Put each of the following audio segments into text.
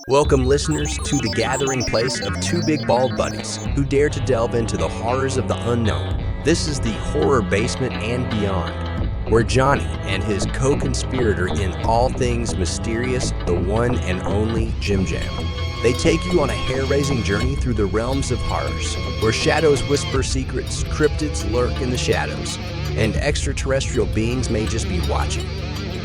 Welcome, listeners, to the gathering place of two big bald buddies who dare to delve into the horrors of the unknown. This is the Horror Basement and Beyond, where Johnny and his co-conspirator in all things mysterious, the one and only Jim Jam. They take you on a hair-raising journey through the realms of horrors, where shadows whisper secrets, cryptids lurk in the shadows, and extraterrestrial beings may just be watching.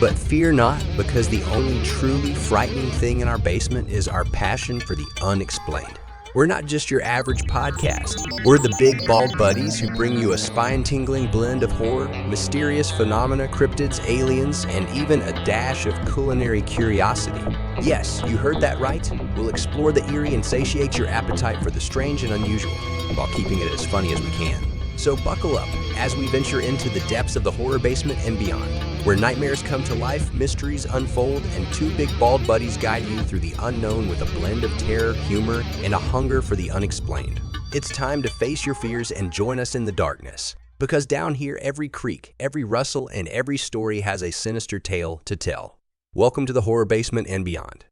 But fear not, because the only truly frightening thing in our basement is our passion for the unexplained. We're not just your average podcast. We're the big bald buddies who bring you a spine-tingling blend of horror, mysterious phenomena, cryptids, aliens, and even a dash of culinary curiosity. Yes, you heard that right. We'll explore the eerie and satiate your appetite for the strange and unusual, while keeping it as funny as we can. So buckle up as we venture into the depths of the horror basement and beyond, where nightmares come to life, mysteries unfold, and two big bald buddies guide you through the unknown with a blend of terror, humor, and a hunger for the unexplained. It's time to face your fears and join us in the darkness, because down here every creak, every rustle, and every story has a sinister tale to tell. Welcome to the horror basement and beyond.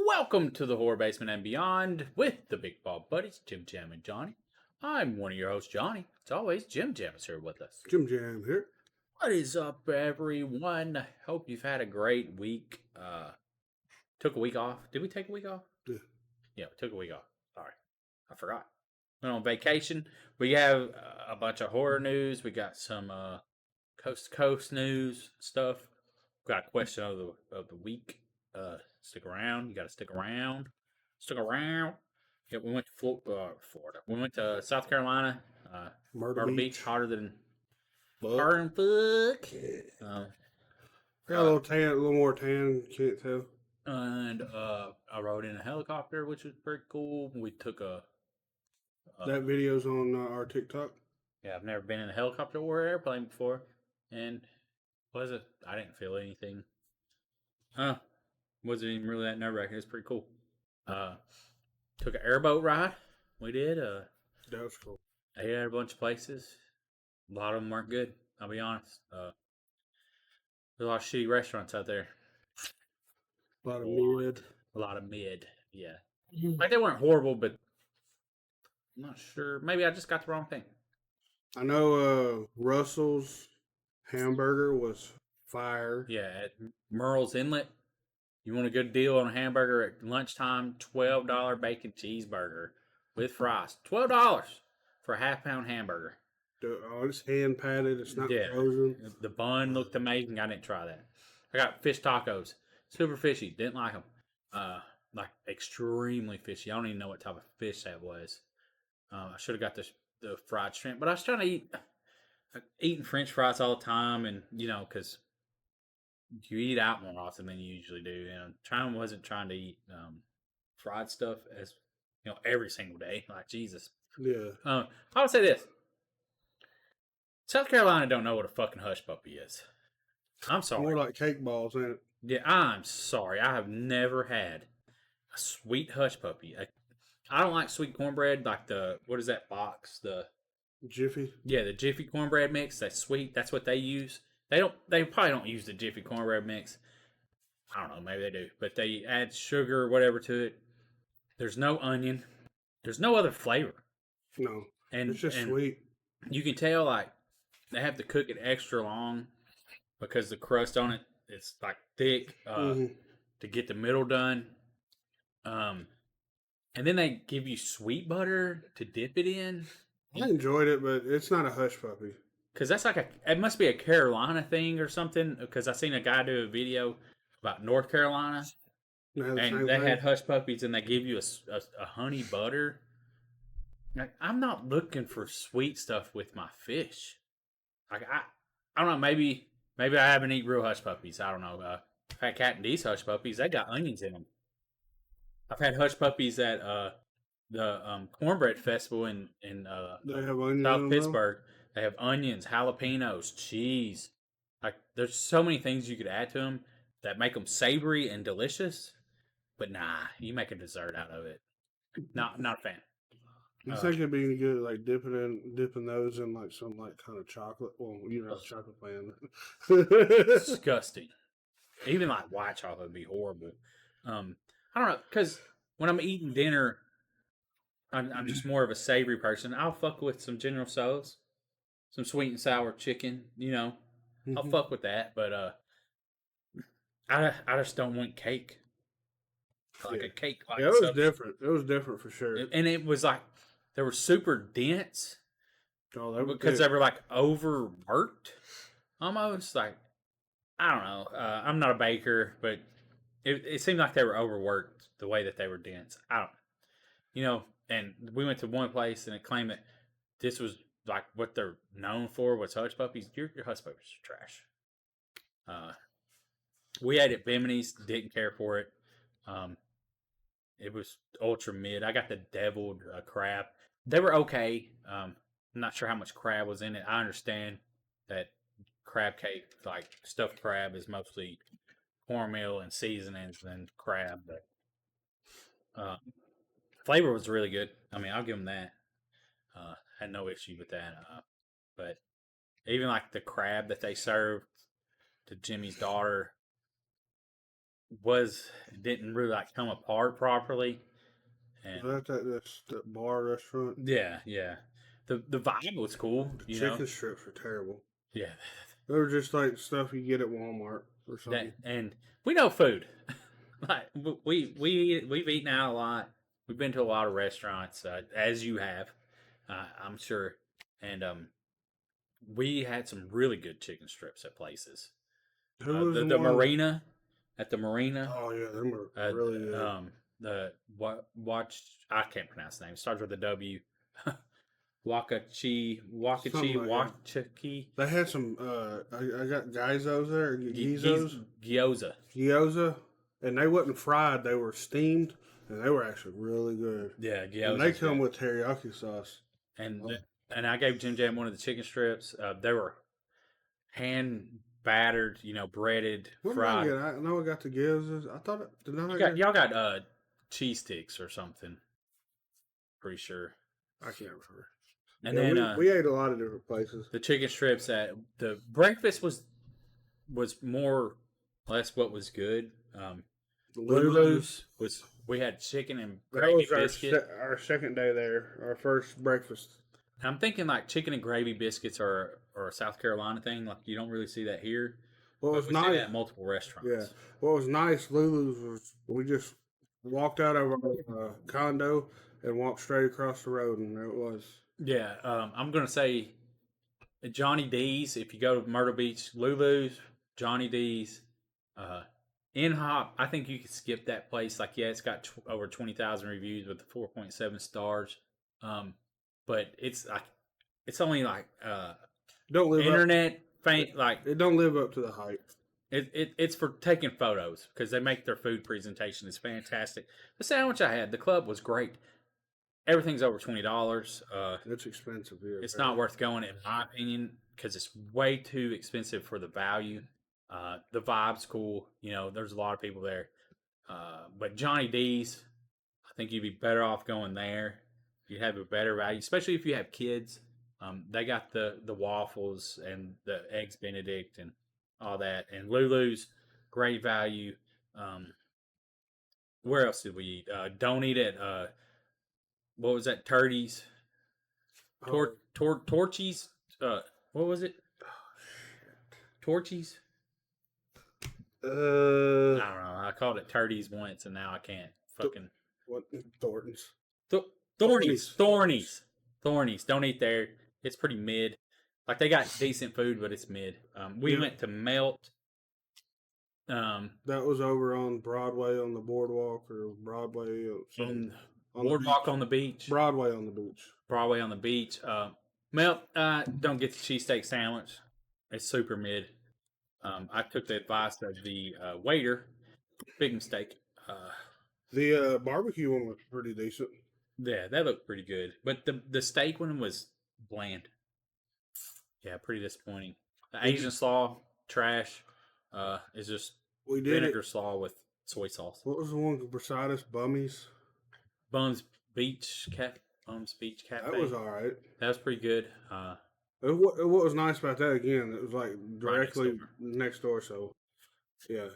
Welcome to the Horror Basement and Beyond with the Big Bald Buddies, Jim Jam and Johnny. I'm one of your hosts, Johnny. As always, Jim Jam is here with us. Jim Jam here. What is up, everyone? Hope you've had a great week. Took a week off. Did we take a week off? Yeah, we took a week off. Sorry, I forgot. Went on vacation. We have a bunch of horror news. We got some coast to coast news stuff. Got a question of the week. Stick around. You got to stick around. Stick around. Yeah, we went to Florida. We went to South Carolina. Myrtle Beach, hotter than fuck. Got a little tan, a little more tan. Can't tell. And I rode in a helicopter, which was pretty cool. We took a. That video's on our TikTok. Yeah, I've never been in a helicopter or airplane before, and was it? I didn't feel anything. Wasn't even really that nerve-wracking. It's pretty cool. Took an airboat ride. We did. That was cool. I hit at a bunch of places. A lot of them weren't good. I'll be honest. There's a lot of shitty restaurants out there. A lot of mid. A lot of mid. Yeah. Like they weren't horrible, but I'm not sure. Maybe I just got the wrong thing. I know Russell's hamburger was fire. Yeah, at Merle's Inlet. You want a good deal on a hamburger at lunchtime? $12 bacon cheeseburger with fries. $12 for a half-pound hamburger. It's hand patted. It's not frozen. The bun looked amazing. I didn't try that. I got fish tacos. Super fishy. Didn't like them. Like extremely fishy. I don't even know what type of fish that was. I should have got the fried shrimp, but I was trying to eating French fries all the time, and because you eat out more often than you usually do. And wasn't trying to eat fried stuff as every single day. Like Jesus. Yeah. I would say this: South Carolina don't know what a fucking hush puppy is. I'm sorry. More like cake balls, ain't it? Yeah, I'm sorry. I have never had a sweet hush puppy. I don't like sweet cornbread. Like what is that box? The Jiffy. Yeah, the Jiffy cornbread mix. That's sweet. That's what they use. They probably don't use the Jiffy cornbread mix. I don't know, maybe they do. But they add sugar or whatever to it. There's no onion. There's no other flavor. No. It's just sweet. You can tell like they have to cook it extra long because the crust on it it's like thick to get the middle done. And then they give you sweet butter to dip it in. I enjoyed it, but it's not a hush puppy. Because that's it must be a Carolina thing or something. Because I seen a guy do a video about North Carolina. And they had hush puppies and they give you a honey butter. Like, I'm not looking for sweet stuff with my fish. Like, I don't know, maybe I haven't eaten real hush puppies. I don't know. I've had Cat and D's hush puppies. They got onions in them. I've had hush puppies at the Cornbread Festival in South Pittsburgh. They have onions, jalapenos, cheese. Like there's so many things you could add to them that make them savory and delicious. But nah, you make a dessert out of it. Not a fan. You think it'd be good, like dipping those in like some like kind of chocolate? Well, chocolate fan. Disgusting. Even like white chocolate would be horrible. I don't know, because when I'm eating dinner, I'm just more of a savory person. I'll fuck with some General Tso's, some sweet and sour chicken. I'll fuck with that. But I just don't want cake, like a cake. Like it was different. It was different for sure. And it was like they were super dense. Because they were like overworked, almost. Like, I don't know. I'm not a baker, but it seemed like they were overworked the way that they were dense. I don't, and we went to one place and it claimed that this was like what they're known for was hush puppies. Your hush puppies are trash. We ate at Bimini's, didn't care for it. It was ultra mid. I got the deviled crab. They were okay. I'm not sure how much crab was in it. I understand that crab cake, like stuffed crab, is mostly cornmeal and seasonings and crab, but flavor was really good. I mean, I'll give them that. Had no issue with that. But even like the crab that they served to Jimmy's daughter didn't really like come apart properly. And was that bar restaurant? Yeah. The vibe was cool. The chicken strips were terrible. Yeah. They were just like stuff you get at Walmart or something. And we know food. Like we've eaten out a lot. We've been to a lot of restaurants, as you have, I'm sure. And we had some really good chicken strips at places. The marina, at the marina. Oh yeah, them were really good. I can't pronounce the name. It starts with a W. Wakachi. They had some. I got gyzos there. Gyoza, and they wasn't fried. They were steamed, and they were actually really good. Yeah, gyoza. And they come with teriyaki sauce. And I gave Jim Jam one of the chicken strips. They were hand battered, breaded, fried. I know I got the gyozas. I thought y'all got cheese sticks or something. Pretty sure. I can't remember. And then we ate a lot of different places. The chicken strips at the breakfast was more or less what was good. Lulu's was, we had chicken and gravy biscuit. Our second day there, our first breakfast. I'm thinking like chicken and gravy biscuits are a South Carolina thing. Like you don't really see that here. Well, it was nice. See that at multiple restaurants. Yeah. What was nice, Lulu's was we just walked out of our condo and walked straight across the road, and there it was. Yeah, I'm gonna say Johnny D's. If you go to Myrtle Beach, Lulu's, Johnny D's, InHop. I think you could skip that place. Like, yeah, it's got over 20,000 reviews with 4.7 stars. But it's only like don't live internet faint. Like it don't live up to the hype. It's for taking photos because they make their food presentation is fantastic. The sandwich I had, the club was great. Everything's over $20. It's expensive here. It's not worth going, in my opinion, because it's way too expensive for the value. The vibe's cool. There's a lot of people there. But Johnny D's, I think you'd be better off going there. You'd have a better value, especially if you have kids. They got the waffles and the eggs Benedict and all that. And Lulu's, great value. Where else did we eat? Don't eat at what was that? Turdy's. Torchy's. What was it? Torchy's. I don't know. I called it Turdy's once, and now I can't. Fucking what? Thornton's. Thorny's. Don't eat there. It's pretty mid. Like they got decent food, but it's mid. We went to Melt. That was over on Broadway on the boardwalk, or Broadway on boardwalk on the beach. Broadway on the beach. Broadway on the beach. Melt. Don't get the cheesesteak sandwich. It's super mid. I took the advice of the waiter. Big mistake. The barbecue one was pretty decent. Yeah, that looked pretty good. But the steak one was bland. Yeah, pretty disappointing. The Asian slaw, trash. Is just vinegar slaw with soy sauce. What was the one beside us? Bum's Beach Cafe. That was all right. That was pretty good. What was nice about that, again, it was like directly next door. So, yeah.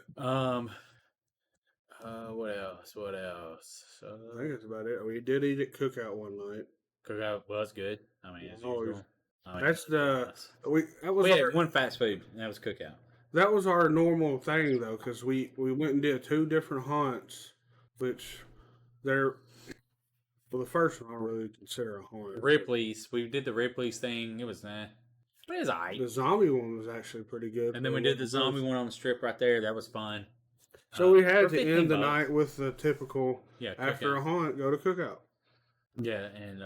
What else? What else? I think that's about it. We did eat at Cookout one night. Cookout was good. I mean, as Always. usual. I mean, That's the that was we had our, one fast food, and that was Cookout. that was our normal thing though, because we went and did 2 different haunts, which they're the first one I don't really consider a haunt. Ripley's. We did the Ripley's thing. It was nah. It was alright. The zombie one was actually pretty good. And then we did the zombie one on the strip right there. That was fun. So we had for to end the $15. night with the typical after Cookout. a haunt, go to Cookout. Yeah, and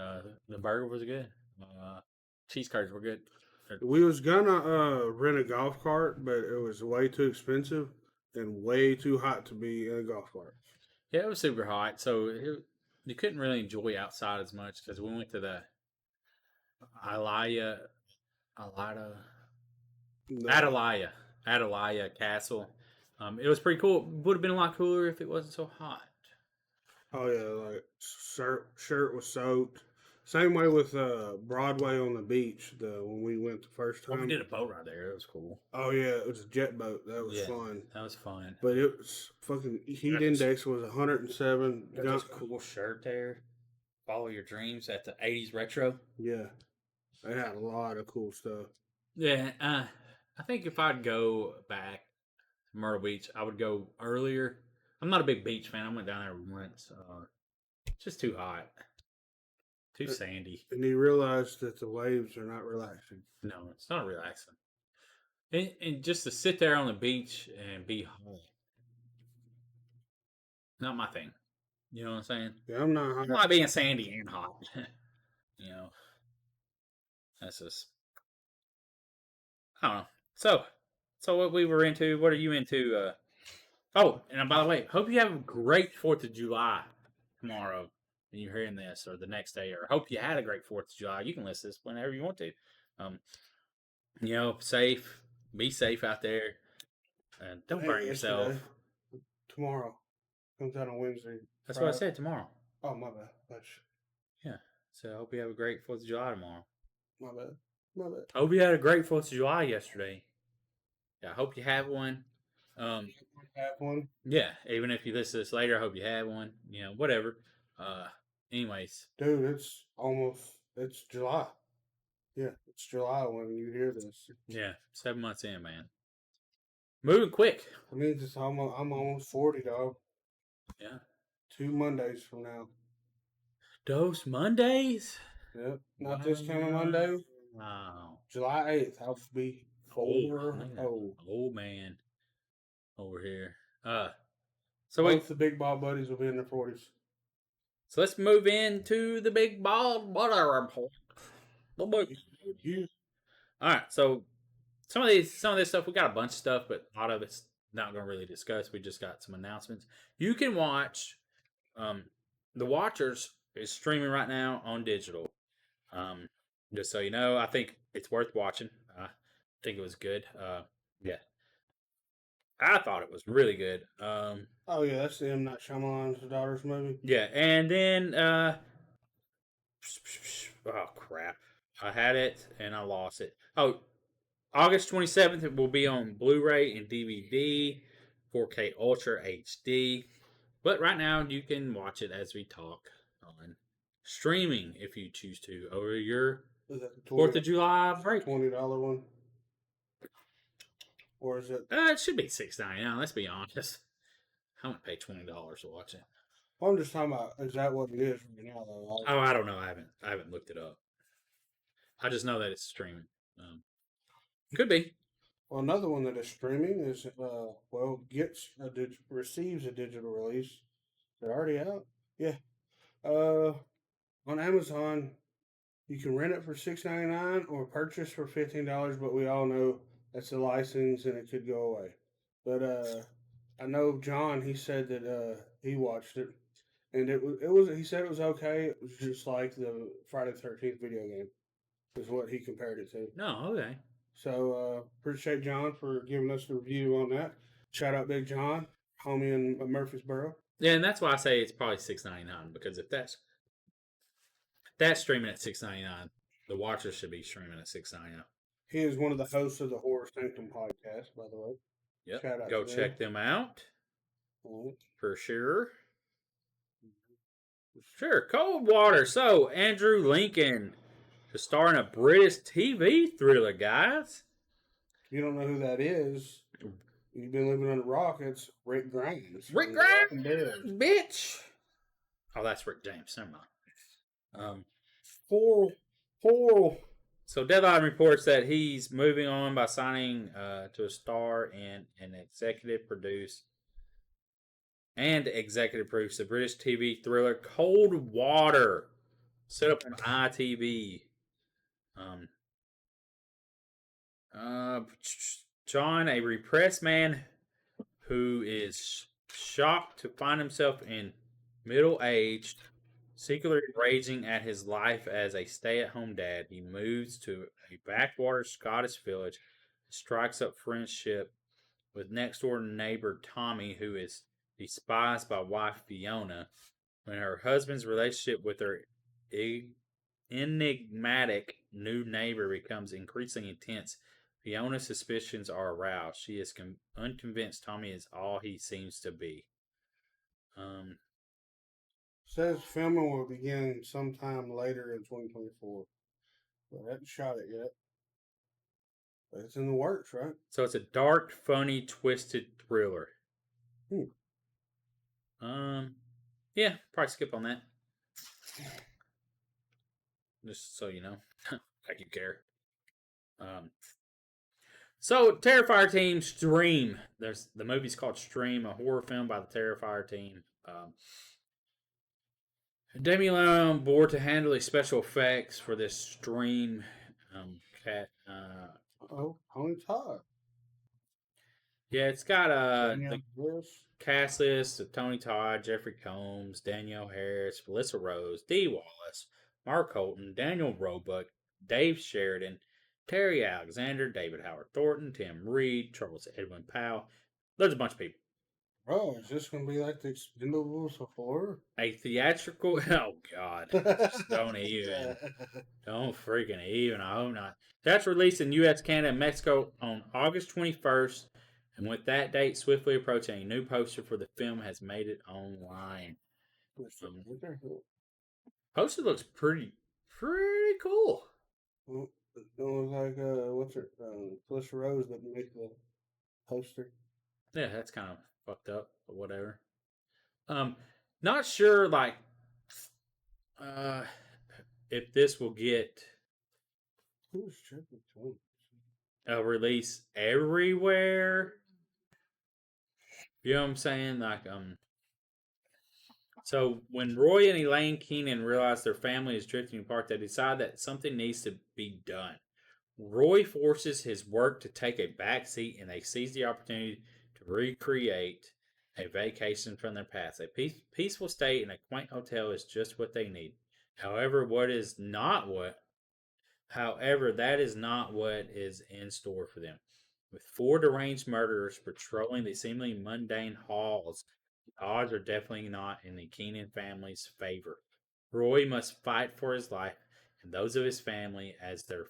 the burger was good. Cheese curds were good. We was gonna rent a golf cart, but it was way too expensive and way too hot to be in a golf cart. Yeah, it was super hot, so you couldn't really enjoy outside as much because we went to the Atalaya Castle. It was pretty cool. Would have been a lot cooler if it wasn't so hot. Oh yeah, like shirt was soaked. Same way with Broadway on the beach. When we went the first time, We did a boat ride there. It was cool. Oh yeah, it was a jet boat. That was fun. That was fun. But it was fucking heat index was 107. Got this cool shirt there. Follow your dreams at the 80s retro. Yeah, they had a lot of cool stuff. Yeah, I think if I'd go back to Myrtle Beach, I would go earlier. I'm not a big beach fan. I went down there once. It's just too hot. Too sandy. And you realize that the waves are not relaxing. No, it's not relaxing. And just to sit there on the beach and be hot. Not my thing. You know what I'm saying? Yeah, I'm not. I like being sandy and hot. You know. That's just. I don't know. So what we were into, what are you into? Oh, and by the way, hope you have a great 4th of July tomorrow when you're hearing this, or the next day, or hope you had a great 4th of July. You can listen to this whenever you want to. Safe. Be safe out there. And don't burn yourself. Tomorrow. Comes out on Wednesday. That's what I said, tomorrow. Oh, my bad. Yeah. So I hope you have a great 4th of July tomorrow. My bad. I hope you had a great 4th of July yesterday. Yeah, I hope you have one. Have one? Yeah, even if you listen to this later, I hope you have one. Whatever. Anyways. Dude, it's July. Yeah, it's July when you hear this. Yeah, 7 months in, man. Moving quick. It means I'm almost 40, dog. Yeah. 2 Mondays from now. Those Mondays? Yep. Not this coming Monday. Wow. July 8th. I'll be 4 old man over here. So both the big ball buddies will be in their 40s. So let's move into the big ball butter report. All right. So some of this stuff, we got a bunch of stuff, but a lot of it's not going to really discuss. We just got some announcements. You can watch. The Watchers is streaming right now on digital. Just so you know, I think it's worth watching. I think it was good. Yeah. I thought it was really good. Oh yeah, that's the M. Night Shyamalan's daughter's movie. Yeah, and then oh crap, I had it and I lost it. Oh, August 27th it will be on Blu-ray and DVD, 4K Ultra HD. But right now you can watch it as we talk on streaming if you choose to over your 4th of July break. $20 one. Or is it? It should be $6.99. Let's be honest. I wouldn't pay $20 to watch it. Well, I'm just talking about, is that what it is right now though? Oh, I don't know. I haven't looked it up. I just know that it's streaming. Could be. Well, another one that is streaming is receives a digital release. Is it already out? Yeah. On Amazon, you can rent it for $6.99 or purchase for $15. But we all know that's a license and it could go away. But I know John. He said that he watched it, and it was. He said it was okay. It was just like the Friday the 13th video game, is what he compared it to. No, okay. So appreciate John for giving us the review on that. Shout out Big John, homie in Murfreesboro. Yeah, and that's why I say it's probably $6.99, because if that's streaming at $6.99, the Watchers should be streaming at $6.99. He is one of the hosts of the Horror Sanctum podcast, by the way. Yep. Go check them out. For sure. Sure, Coldwater. So, Andrew Lincoln to star in a British TV thriller, guys. You don't know who that is. You've been living on a rock. It's Rick Grimes. Rick Grimes, bitch. Oh, that's Rick James. Never mind. So Deadline reports that he's moving on by signing to a star in an executive produce the British TV thriller Cold Water, set up on ITV. John, a repressed man who is shocked to find himself in middle-aged, secretly raging at his life as a stay-at-home dad. He moves to a backwater Scottish village, strikes up friendship with next-door neighbor Tommy, who is despised by wife Fiona. When her husband's relationship with her enigmatic new neighbor becomes increasingly intense, Fiona's suspicions are aroused. She is unconvinced Tommy is all he seems to be. Says filming will begin sometime later in 2024. But I haven't shot it yet. But it's in the works, right? So it's a dark, funny, twisted thriller. Yeah, probably skip on that. Just so you know. Like you care. So Terrifier team Stream. The movie's called Stream, a horror film by the Terrifier team. Demi Lovato on board to handle the special effects for this Stream. Tony Todd. Yeah, it's got the cast list of Tony Todd, Jeffrey Combs, Danielle Harris, Melissa Rose, Dee Wallace, Mark Holton, Daniel Roebuck, Dave Sheridan, Terry Alexander, David Howard Thornton, Tim Reed, Charles Edwin Powell. There's a bunch of people. Bro, is this going to be like the Expendables of horror? A theatrical? Oh, God. Don't even. Don't freaking even. I hope not. That's released in U.S., Canada, and Mexico on August 21st. And with that date swiftly approaching, a new poster for the film has made it online. Poster looks pretty cool. Well, it looks like, what's her, Melissa Rose that make the poster. Yeah, that's kind of fucked up, but whatever. Not sure, like, if this will get a release everywhere. You know what I'm saying? Like, so when Roy and Elaine Keenan realize their family is drifting apart, they decide that something needs to be done. Roy forces his work to take a back seat, and they seize the opportunity to recreate a vacation from their past. A peaceful stay in a quaint hotel is just what they need. However, that is not what is in store for them. With 4 deranged murderers patrolling the seemingly mundane halls, the odds are definitely not in the Keenan family's favor. Roy must fight for his life and those of his family as their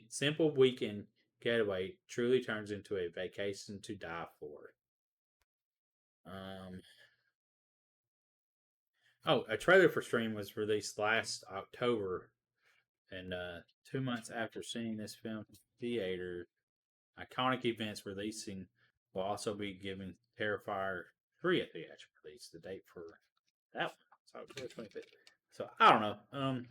simple weekend getaway truly turns into a vacation to die for. A trailer for Stream was released last October, and 2 months after seeing this film in theater, Iconic Events releasing will also be giving Terrifier 3 a theatrical release. The date for that one, so October 25th. So I don't know.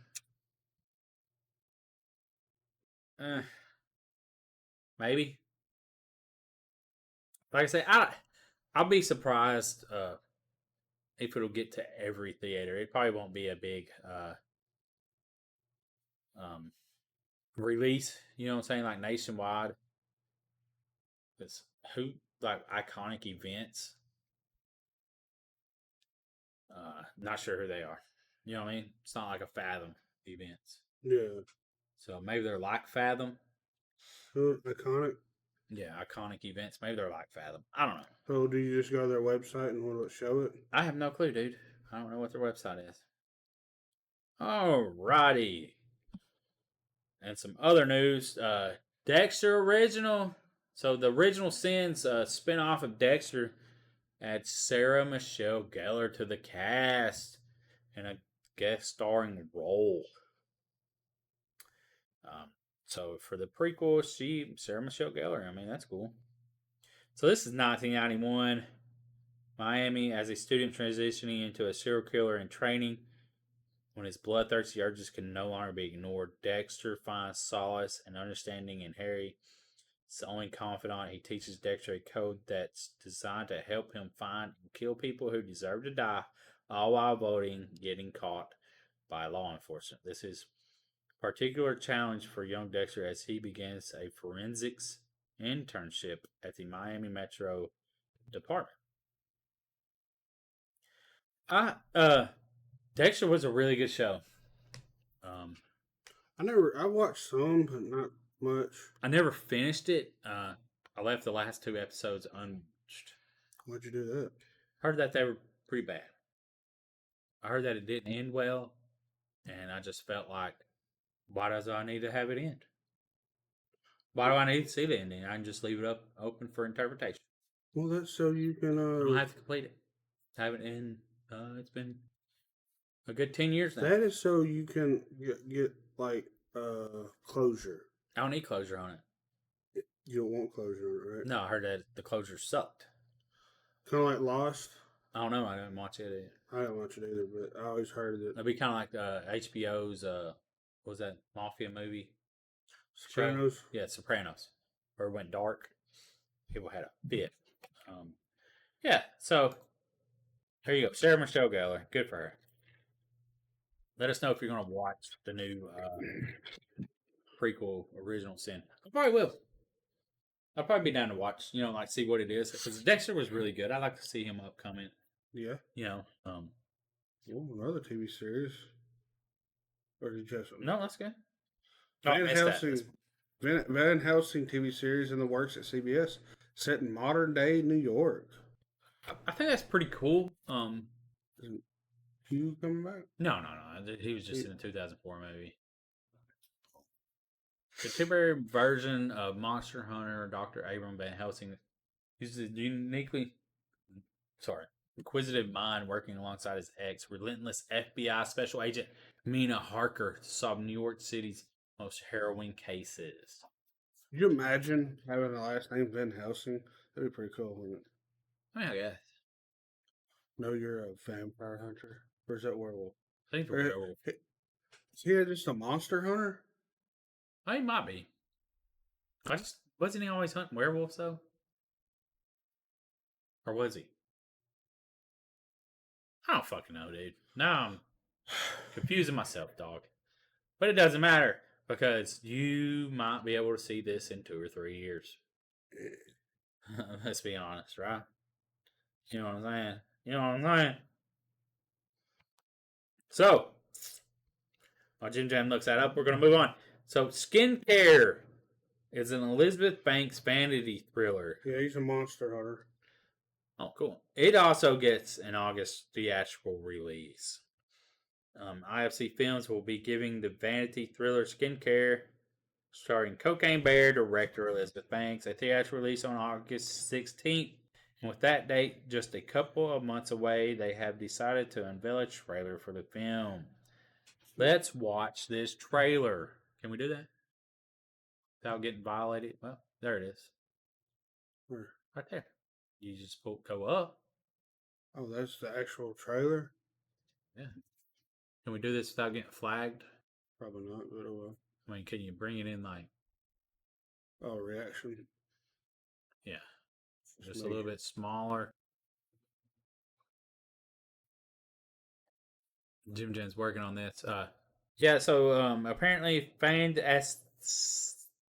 Maybe. Like I say, I'll be surprised if it'll get to every theater. It probably won't be a big release. You know what I'm saying? Like nationwide. It's like Iconic Events. Not sure who they are. You know what I mean? It's not like a Fathom Events. Yeah. So maybe they're like Fathom. Iconic? Yeah, Iconic Events. Maybe they're like Fathom. I don't know. So do you just go to their website and will it show it? I have no clue, dude. I don't know what their website is. Alrighty. And some other news. Dexter original. So the Original Sins spinoff of Dexter adds Sarah Michelle Gellar to the cast in a guest starring role. So for the prequel, Sarah Michelle Gellar. I mean, that's cool. So this is 1991. Miami, as a student transitioning into a serial killer in training, when his bloodthirsty urges can no longer be ignored, Dexter finds solace and understanding in Harry. His only confidant, he teaches Dexter a code that's designed to help him find and kill people who deserve to die, all while avoiding getting caught by law enforcement. This is a particular challenge for young Dexter as he begins a forensics internship at the Miami Metro Department. Dexter was a really good show. I watched some, but not much. I never finished it. I left the last 2 episodes unwatched. Why'd you do that? Heard that they were pretty bad. I heard that it didn't end well, and I just felt like, why does I need to have it end? Why do I need to see the ending? I can just leave it up open for interpretation. Well, that's so you can. I don't have to complete it. I haven't in. It's been a good 10 years now. That is so you can get like closure. I don't need closure on it. You don't want closure on it, right? No, I heard that the closure sucked. Kind of like Lost. I don't know. I didn't watch it either. I didn't watch it either, but I always heard that. It'd be kind of like HBO's. What was that mafia movie? Sopranos. Show? Yeah, Sopranos. Where it went dark. People had a fit. Yeah. So there you go. Sarah Michelle Gellar. Good for her. Let us know if you're going to watch the new prequel, Original Sin. I probably will. I'll probably be down to watch, like see what it is. Because Dexter was really good. I'd like to see him upcoming. Yeah. Another TV series. Or did you have something? No, that's good. Van Helsing TV series in the works at CBS, set in modern day New York. I think that's pretty cool. Isn't Hugh coming back? No. He was just in a 2004 movie. The contemporary version of Monster Hunter, Dr. Abram Van Helsing uses a inquisitive mind working alongside his ex, relentless FBI special agent Mina Harker to solve New York City's most harrowing cases. Could you imagine having the last name Van Helsing? That'd be pretty cool, wouldn't it? I guess. No, you're a vampire hunter. Or is that werewolf? I think the werewolf. Is he just a monster hunter? He might be. Wasn't he always hunting werewolves though? Or was he? I don't fucking know, dude. Now I'm confusing myself, dog. But it doesn't matter because you might be able to see this in 2 or 3 years. Let's be honest, right? You know what I'm saying? So, while Jim Jam looks that up, we're going to move on. So, Skincare is an Elizabeth Banks vanity thriller. Yeah, he's a monster hunter. Oh, cool. It also gets an August theatrical release. IFC Films will be giving the vanity thriller Skincare, starring Cocaine Bear director Elizabeth Banks, a theatrical release on August 16th. And with that date just a couple of months away, they have decided to unveil a trailer for the film. Let's watch this trailer. Can we do that? Without getting violated? Well, there it is. Where? Right there. You just go up. Oh, that's the actual trailer? Yeah. Can we do this without getting flagged? Probably not, but oh well. I mean, can you bring it in like... Oh, reaction. Yeah. Just a little bit smaller. Jim Jen's working on this. So apparently famed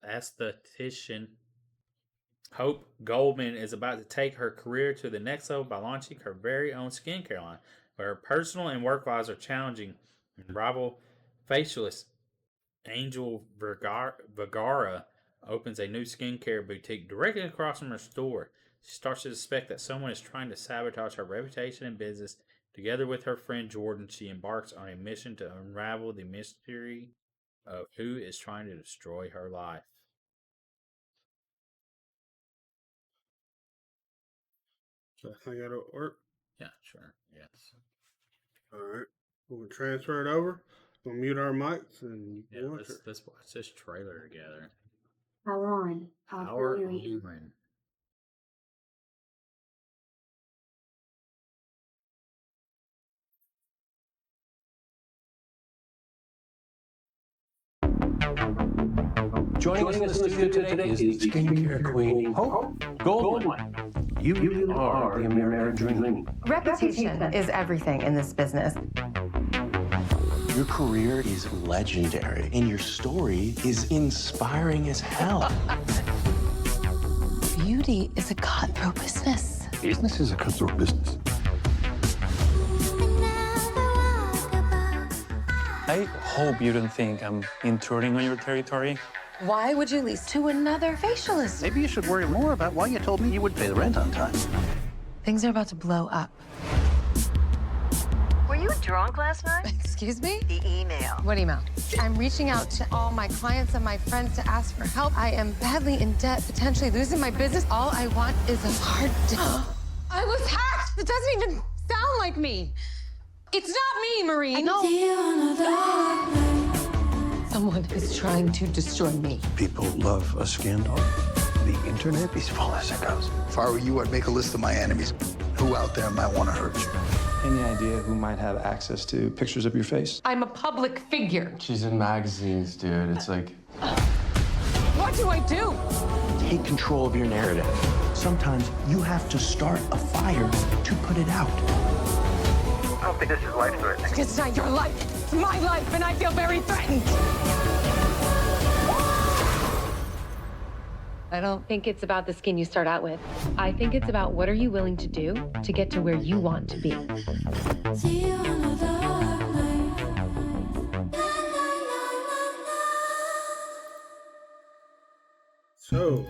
esthetician Hope Goldman is about to take her career to the next level by launching her very own skincare line, where her personal and work lives are challenging. And rival facialist Angel Vergara opens a new skincare boutique directly across from her store. She starts to suspect that someone is trying to sabotage her reputation and business. Together with her friend Jordan, she embarks on a mission to unravel the mystery of who is trying to destroy her life. So I think that'll work. Yeah, sure. Yes. All right. We'll transfer it over. We'll mute our mics and watch it. Let's watch this trailer together. Power on. Power on. Joining us in the studio today is the skincare queen, Hope Goldwyn. You are the American dream. Reputation is everything in this business. Your career is legendary, and your story is inspiring as hell. Beauty is a cutthroat business. Business is a cutthroat business. I hope you don't think I'm intruding on your territory. Why would you lease to another facialist? Maybe you should worry more about why you told me you would pay the rent on time. Things are about to blow up. Were you drunk last night? Excuse me? The email. What email? I'm reaching out to all my clients and my friends to ask for help. I am badly in debt, potentially losing my business. All I want is a hard day. I was hacked! It doesn't even sound like me. It's not me, Maureen. Someone is trying to destroy me. People love a scandal. The internet is full of sickos. If I were you, I'd make a list of my enemies. Who out there might want to hurt you? Any idea who might have access to pictures of your face? I'm a public figure. She's in magazines, dude. It's like... What do I do? Take control of your narrative. Sometimes you have to start a fire to put it out. I don't think this is life-threatening. It's not your life. It's my life, and I feel very threatened. I don't think it's about the skin you start out with. I think it's about what are you willing to do to get to where you want to be. So,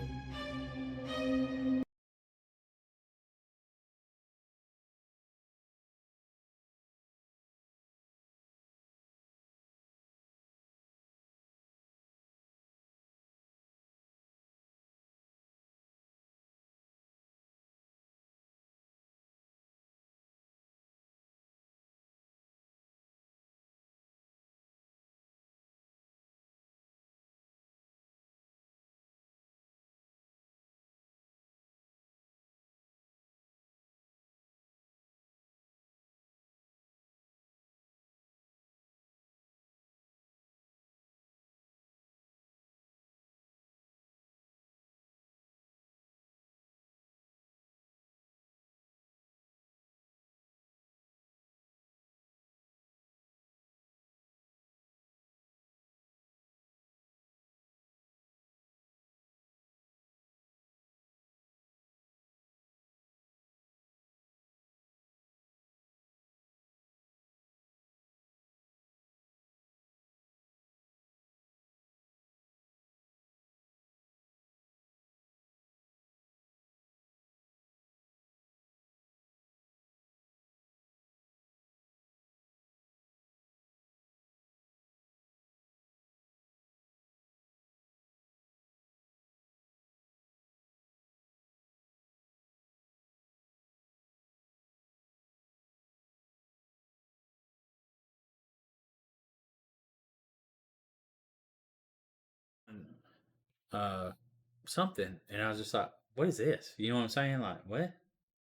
Something, and I was just like, "What is this?" You know what I'm saying? Like, what?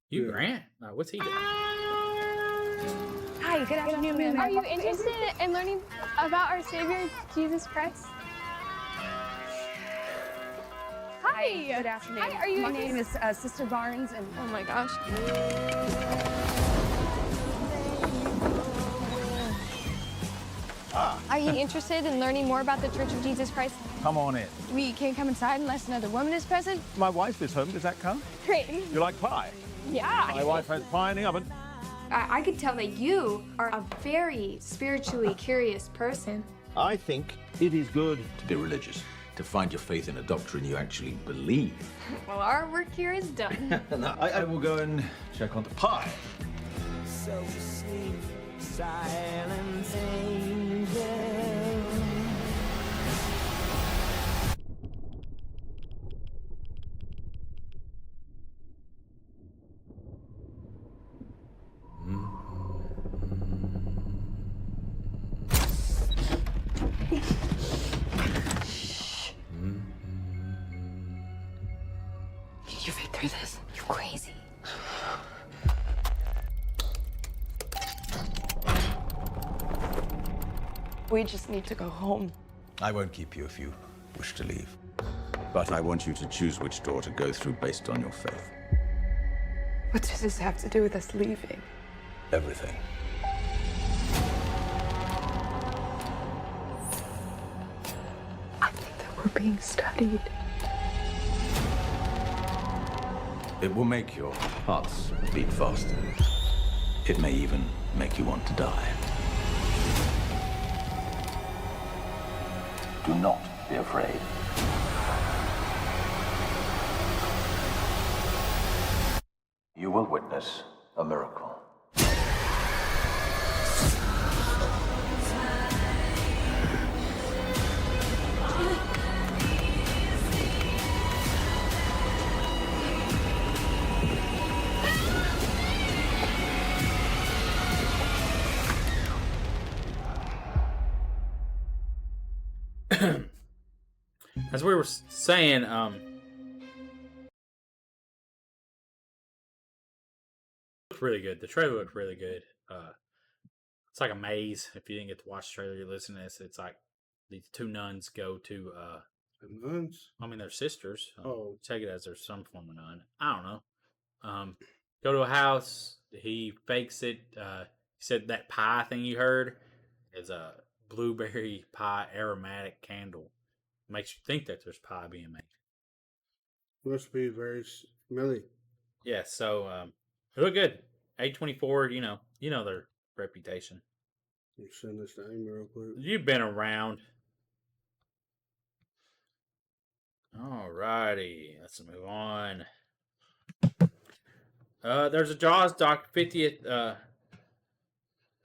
Hugh Grant? Like, what's he doing? Hi, good afternoon, ma'am. Are you interested in learning about our Savior, Jesus Christ? Hi. Good afternoon. Hi, are you My name is Sister Barnes, and oh my gosh. Are you interested in learning more about the Church of Jesus Christ? Come on in. We can't come inside unless another woman is present. My wife is home. Does that count? Great. You like pie? Yeah. My wife has pie in the oven. I could tell that you are a very spiritually curious person. I think it is good to be religious, to find your faith in a doctrine you actually believe. Well, our work here is done. Now, I will go and check on the pie. So sleep, silent angel. We just need to go home. I won't keep you if you wish to leave. But I want you to choose which door to go through based on your faith. What does this have to do with us leaving? Everything. I think that we're being studied. It will make your hearts beat faster. It may even make you want to die. Do not be afraid. You will witness a miracle. As we were saying, looked really good. The trailer looked really good. It's like a maze. If you didn't get to watch the trailer, you're listening to this. It's like these two nuns go to The nuns? I mean, they're sisters. Oh. Take it as there's some form of nun. I don't know. Go to a house. He fakes it. He said that pie thing you heard is a blueberry pie aromatic candle. Makes you think that there's pie being made. Must be very smelly. Yeah, so it looked good. A24, you know their reputation. You send this to Amy real quick. You've been around. Alrighty, let's move on. There's a Jaws 50th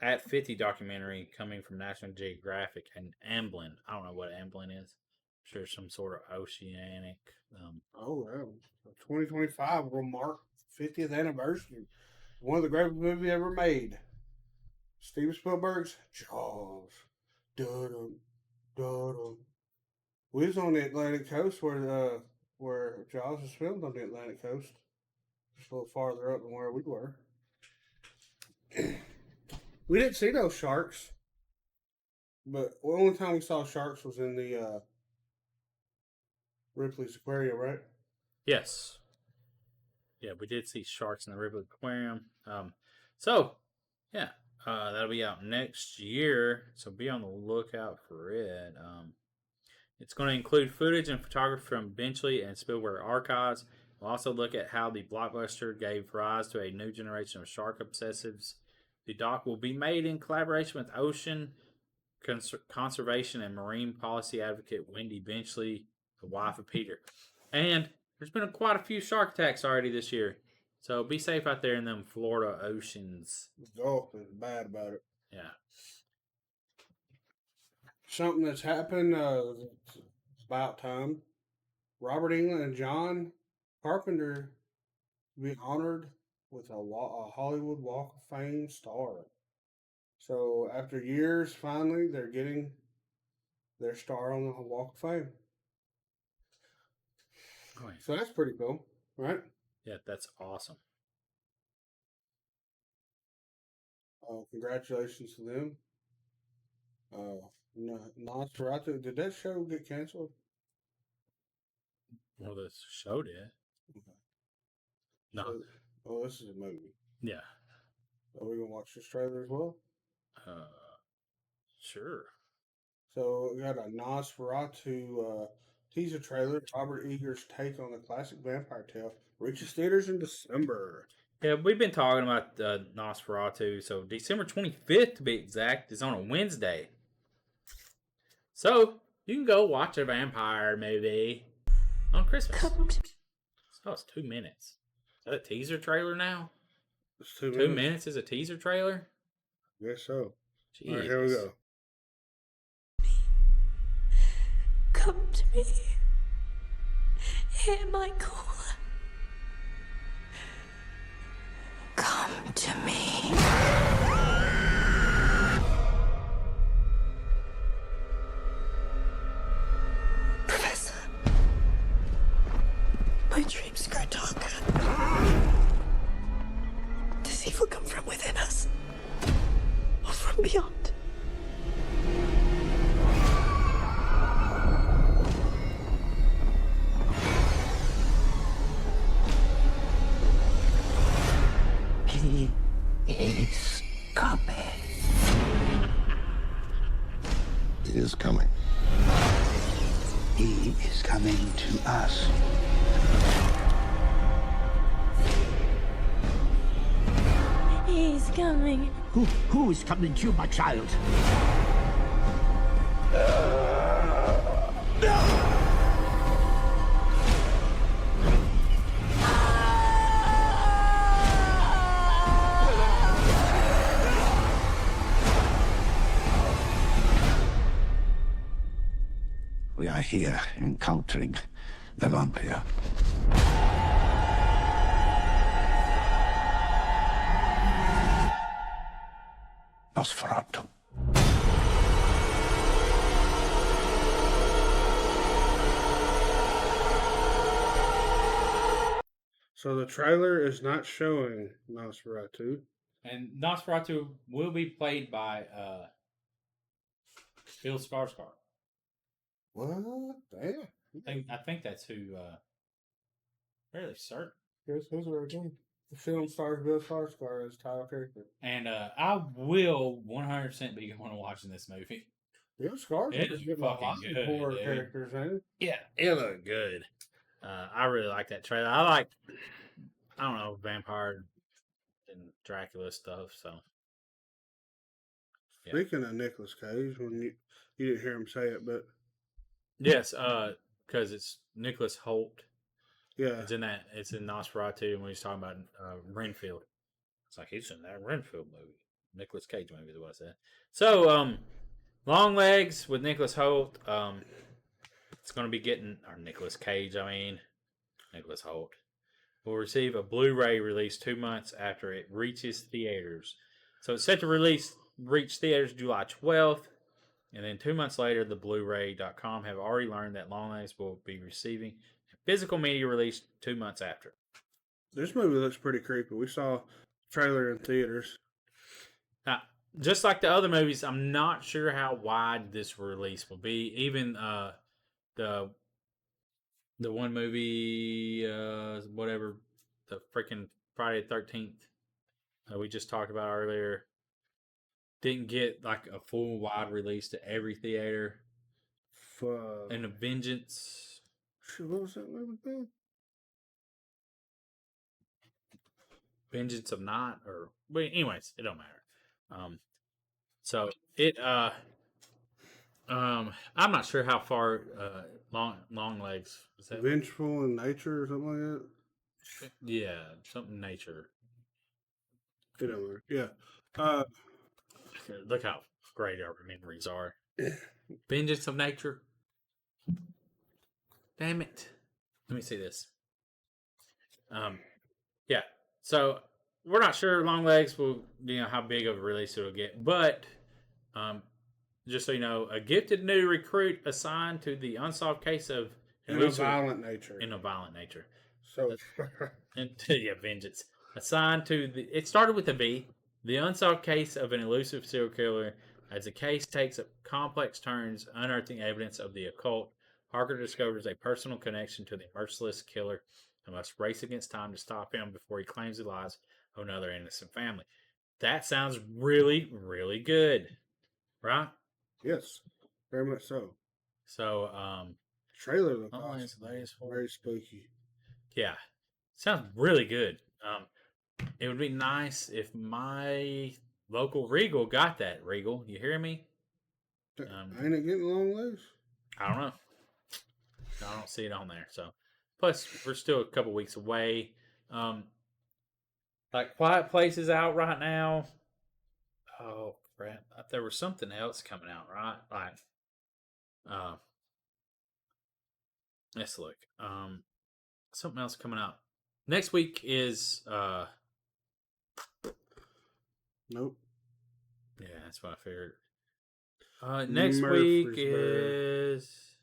at 50 documentary coming from National Geographic and Amblin. I don't know what Amblin is. I'm sure some sort of oceanic. Oh, wow. 2025 will mark 50th anniversary. One of the greatest movies ever made. Steven Spielberg's Jaws. Dun-dun, dun-dun. We was on the Atlantic coast where Jaws was filmed on the Atlantic coast. Just a little farther up than where we were. We didn't see those sharks. But the only time we saw sharks was in the Ripley's Aquarium, right? Yes. Yeah, we did see sharks in the Ripley Aquarium. That'll be out next year. So be on the lookout for it. It's going to include footage and photography from Benchley and Spielberg archives. We'll also look at how the blockbuster gave rise to a new generation of shark obsessives. The doc will be made in collaboration with ocean conservation and marine policy advocate Wendy Benchley, the wife of Peter. And there's been quite a few shark attacks already this year. So be safe out there in them Florida oceans. The Gulf is bad about it. Yeah. Something that's happened, it's about time. Robert Englund and John Carpenter be honored with a Hollywood Walk of Fame star. So after years, finally, they're getting their star on the Walk of Fame. Oh, yeah. So that's pretty cool, right? Yeah, that's awesome. Congratulations to them. Nosferatu, did that show get canceled? Well, the show did. Okay. No. So, this is a movie. Yeah. Are we going to watch this trailer as well? Sure. So we got a Nosferatu teaser trailer. Robert Eggers' take on the classic vampire tale reaches theaters in December. Yeah, we've been talking about Nosferatu. So December 25th, to be exact, is on a Wednesday. So you can go watch a vampire movie on Christmas. So it's 2 minutes. Is that a teaser trailer now? It's 2 2 minutes. minutes is a teaser trailer? Guess so. Jeez. All right, here we go. Come to me. Hear my call. Come to me. Professor, my dreams grow darker. Does evil come from within us or from beyond? Escape. He is coming. He is coming to us. He's coming. Who is coming to you, my child? We are here encountering the vampire. Nosferatu. So the trailer is not showing Nosferatu. And Nosferatu will be played by Bill Skarsgård. What? Damn. I think that's who. Fairly certain. Who's it again? The film stars Bill Skarsgård as title character. And I will 100% be going to watching this movie. Bill Skarsgård It is is fucking good, horror dude. characters, ain't it? Yeah, it looked good. I really like that trailer. I don't know, vampire and Dracula stuff. So, yeah. Speaking of Nicolas Cage, when you didn't hear him say it, but Yes, because it's Nicholas Holt. yeah, It's in Nosferatu, and when he's talking about Renfield, it's like he's in that Renfield movie, Nicolas Cage movie is what I said. So, Long Legs with Nicholas Holt. It's going to be getting Nicolas Cage. Nicholas Holt will receive a Blu-ray release 2 months after it reaches theaters. So it's set to reach theaters July 12th. And then 2 months later, the Blu-ray.com have already learned that Long Legs will be receiving a physical media release 2 months after. this movie looks pretty creepy. We saw a trailer in theaters. Now, just like the other movies, I'm not sure how wide this release will be. Even the one movie, whatever, the freaking Friday the 13th we just talked about earlier, didn't get like a full wide release to every theater. And The Vengeance. What was that movie called? Vengeance of Night, but anyways, it don't matter. So it I'm not sure how far Long Legs was that. Vengeful in Nature or something like that. Yeah, something nature. It don't matter. Yeah. Look how great our memories are. Vengeance of Nature. Damn it. Let me see this. Yeah. So we're not sure Long Legs will, how big of a release it'll get, but just so you know, a gifted new recruit assigned to the unsolved case of In a violent nature. So yeah, Vengeance. Assigned to it started with a V. The unsolved case of an elusive serial killer. As the case takes complex turns, unearthing evidence of the occult, Harker discovers a personal connection to the merciless killer and must race against time to stop him before he claims the lives of another innocent family. That sounds really, really good, right? Yes, very much so. So, trailer looks awesome. Very spooky. Yeah, sounds really good. It would be nice if my local Regal got that. Regal, you hear me? Ain't it getting Long Legs? I don't know. I don't see it on there. So, plus we're still a couple weeks away. Like Quiet Place is out right now. Oh crap! There was something else coming out, right? Like, let's look. Something else coming out next week is Nope. Yeah, that's what I figured. Next week is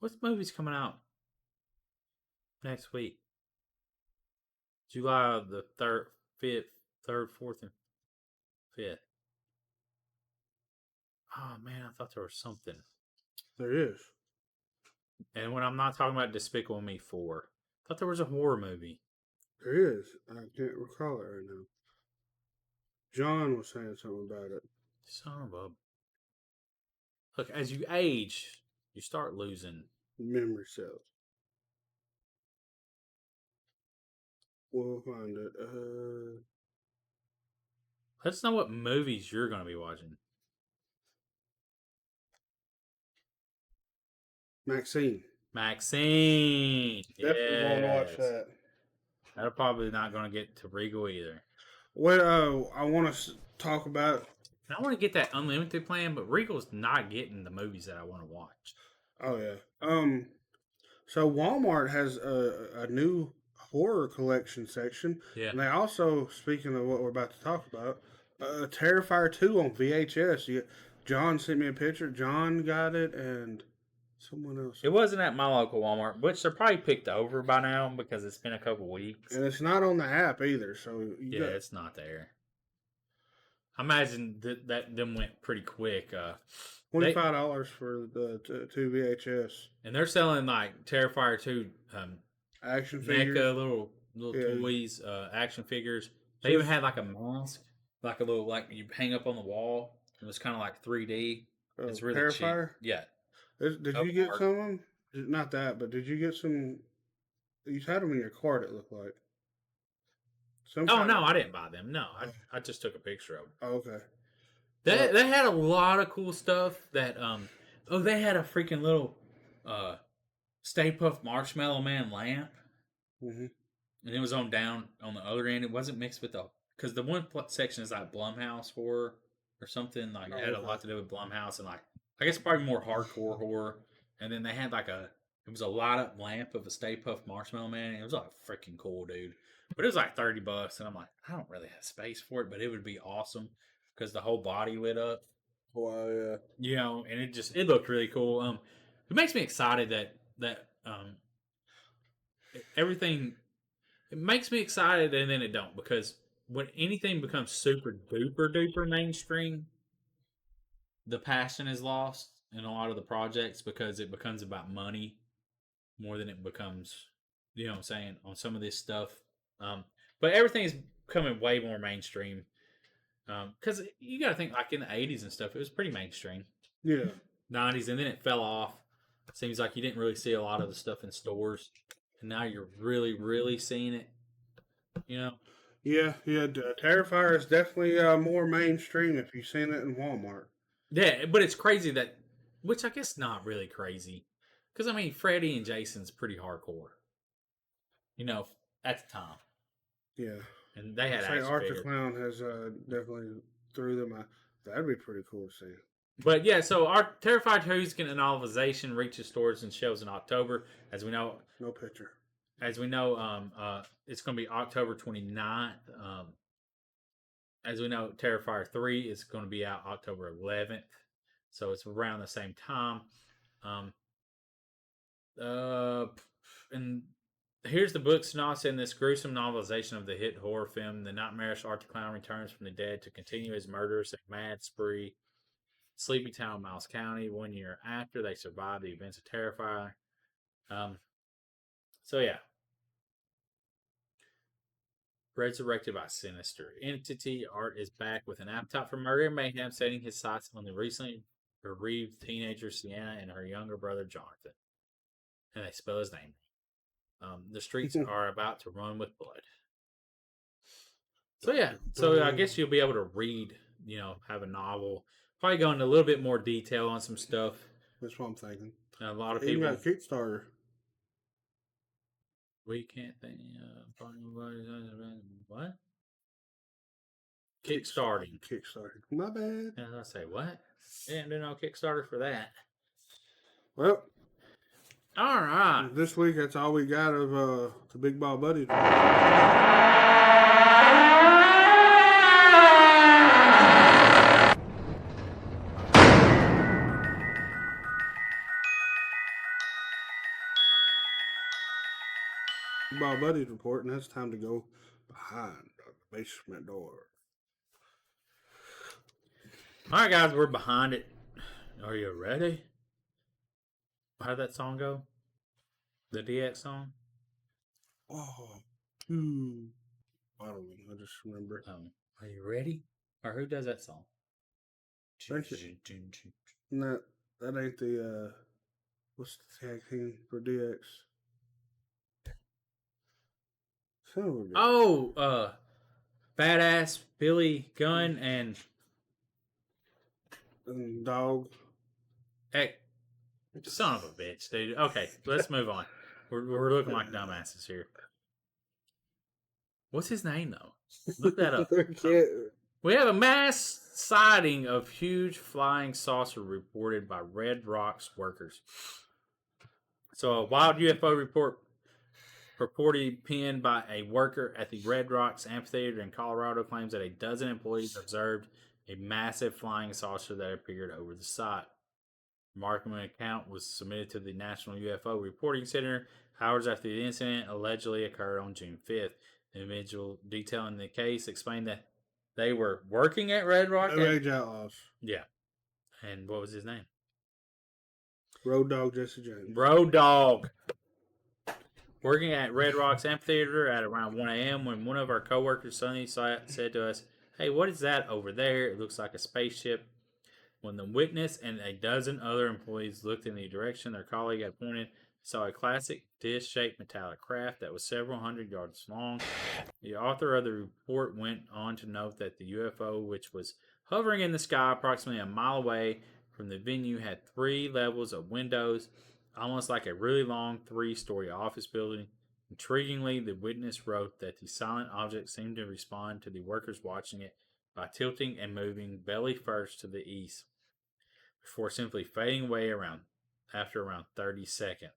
what movie's coming out next week? July the 3rd, 5th, 3rd, 4th, and 5th. Oh man, I thought there was something. There is. And when I'm not talking about Despicable Me 4, I thought there was a horror movie. There is. I can't recall it right now. John was saying something about it. Son of a. Look, as you age, you start losing memory cells. We'll find it. Let us know what movies you're going to be watching. Maxine. Definitely going to watch that. That'll probably not going to get to Regal either. Well, I want to talk about. I want to get that unlimited plan, but Regal's not getting the movies that I want to watch. Oh yeah. So Walmart has a new horror collection section. Yeah. And they also, speaking of what we're about to talk about, Terrifier 2 on VHS. John sent me a picture. John got it, and someone else. It wasn't at my local Walmart, which they're probably picked over by now because it's been a couple weeks. And it's not on the app either, so it's not there. I imagine that them went pretty quick. $25 for the two VHS, and they're selling like Terrifier 2 action figures, NECA little toys, action figures. They even had like a mask, like a little like you hang up on the wall. It was kind of like 3D. It's really Terrifier? cheap. Yeah. Did you get some of them? Not that, but did you get some? You had them in your cart. It looked like. No, I didn't buy them. No, I just took a picture of them. Oh, okay. They had a lot of cool stuff. That they had a freaking little Stay Puft Marshmallow Man lamp, and it was on the other end. It wasn't mixed with because the one section is like Blumhouse horror or something. Like it had a lot to do with Blumhouse and like I guess probably more hardcore horror. And then they had it was a light up lamp of a Stay Puft Marshmallow Man. And it was like freaking cool, dude. But it was like $30, and I'm like, I don't really have space for it, but it would be awesome because the whole body lit up. Wow, yeah. You know, and it looked really cool. It makes me excited that everything. It makes me excited, and then it don't, because when anything becomes super duper duper mainstream, the passion is lost in a lot of the projects because it becomes about money more than it becomes. You know what I'm saying, on some of this stuff. But everything is becoming way more mainstream. Because you got to think, like in the 80s and stuff, it was pretty mainstream. Yeah. 90s, and then it fell off. Seems like you didn't really see a lot of the stuff in stores. And now you're really, really seeing it. You know? Yeah. Terrifier is definitely more mainstream if you've seen it in Walmart. Yeah, but it's crazy which I guess not really crazy. Because, I mean, Freddy and Jason's pretty hardcore. You know, at the time. Yeah. And they had Art the Clown has definitely threw them out. That'd be pretty cool to see. But yeah, so our Terrifier 2's getting a novelization, reaches stores and shows in October. As we know, no picture. As we know, it's going to be October 29th. As we know, Terrifier 3 is going to be out October 11th. So it's around the same time. And here's the book synopsis. In this gruesome novelization of the hit horror film, the nightmarish Art the Clown returns from the dead to continue his murderous and mad spree. Sleepy Town, Miles County. 1 year after they survive the events of Terrifier. So yeah. Resurrected by sinister entity, Art is back with an appetite for murder and mayhem, setting his sights on the recently bereaved teenager Sienna and her younger brother Jonathan. And they spell his name. The streets are about to run with blood. So yeah, so I guess you'll be able to read, have a novel. Probably go into a little bit more detail on some stuff. That's what I'm thinking. A lot of people people got Kickstarter. We can't think. What? Kickstarting. My bad. And I say what? Didn't do no Kickstarter for that. Well, all right. This week, that's all we got of the Big Ball Buddy. Big Ball Buddies report, and it's time to go behind the basement door. All right, guys, we're behind it. Are you ready? How'd that song go? The DX song? Oh, I don't know. I just remember. Are you ready? Or who does that song? No, that ain't the what's the tag team for DX? Oh, Badass Billy Gunn and Dog. Hey, son of a bitch, dude. Okay, let's move on. We're looking like dumbasses here. What's his name though? Look that up. We have a mass sighting of huge flying saucer reported by Red Rocks workers. So a wild UFO report purportedly penned by a worker at the Red Rocks Amphitheater in Colorado claims that a dozen employees observed a massive flying saucer that appeared over the site. A remarkable account was submitted to the National UFO Reporting Center hours after the incident allegedly occurred on June 5th. The individual detailing the case explained that they were working at Red Rock. Rage Outlaws. Yeah. And what was his name? Road Dog Jesse James. Road Dog. Working at Red Rocks Amphitheater at around 1 a.m. when one of our coworkers suddenly said to us, "Hey, what is that over there? It looks like a spaceship." When the witness and a dozen other employees looked in the direction their colleague had pointed, saw a classic dish-shaped metallic craft that was several hundred yards long. The author of the report went on to note that the UFO, which was hovering in the sky approximately a mile away from the venue, had 3 levels of windows, almost like a really long 3-story office building. Intriguingly, the witness wrote that the silent object seemed to respond to the workers watching it by tilting and moving belly first to the east, before simply fading away after around 30 seconds.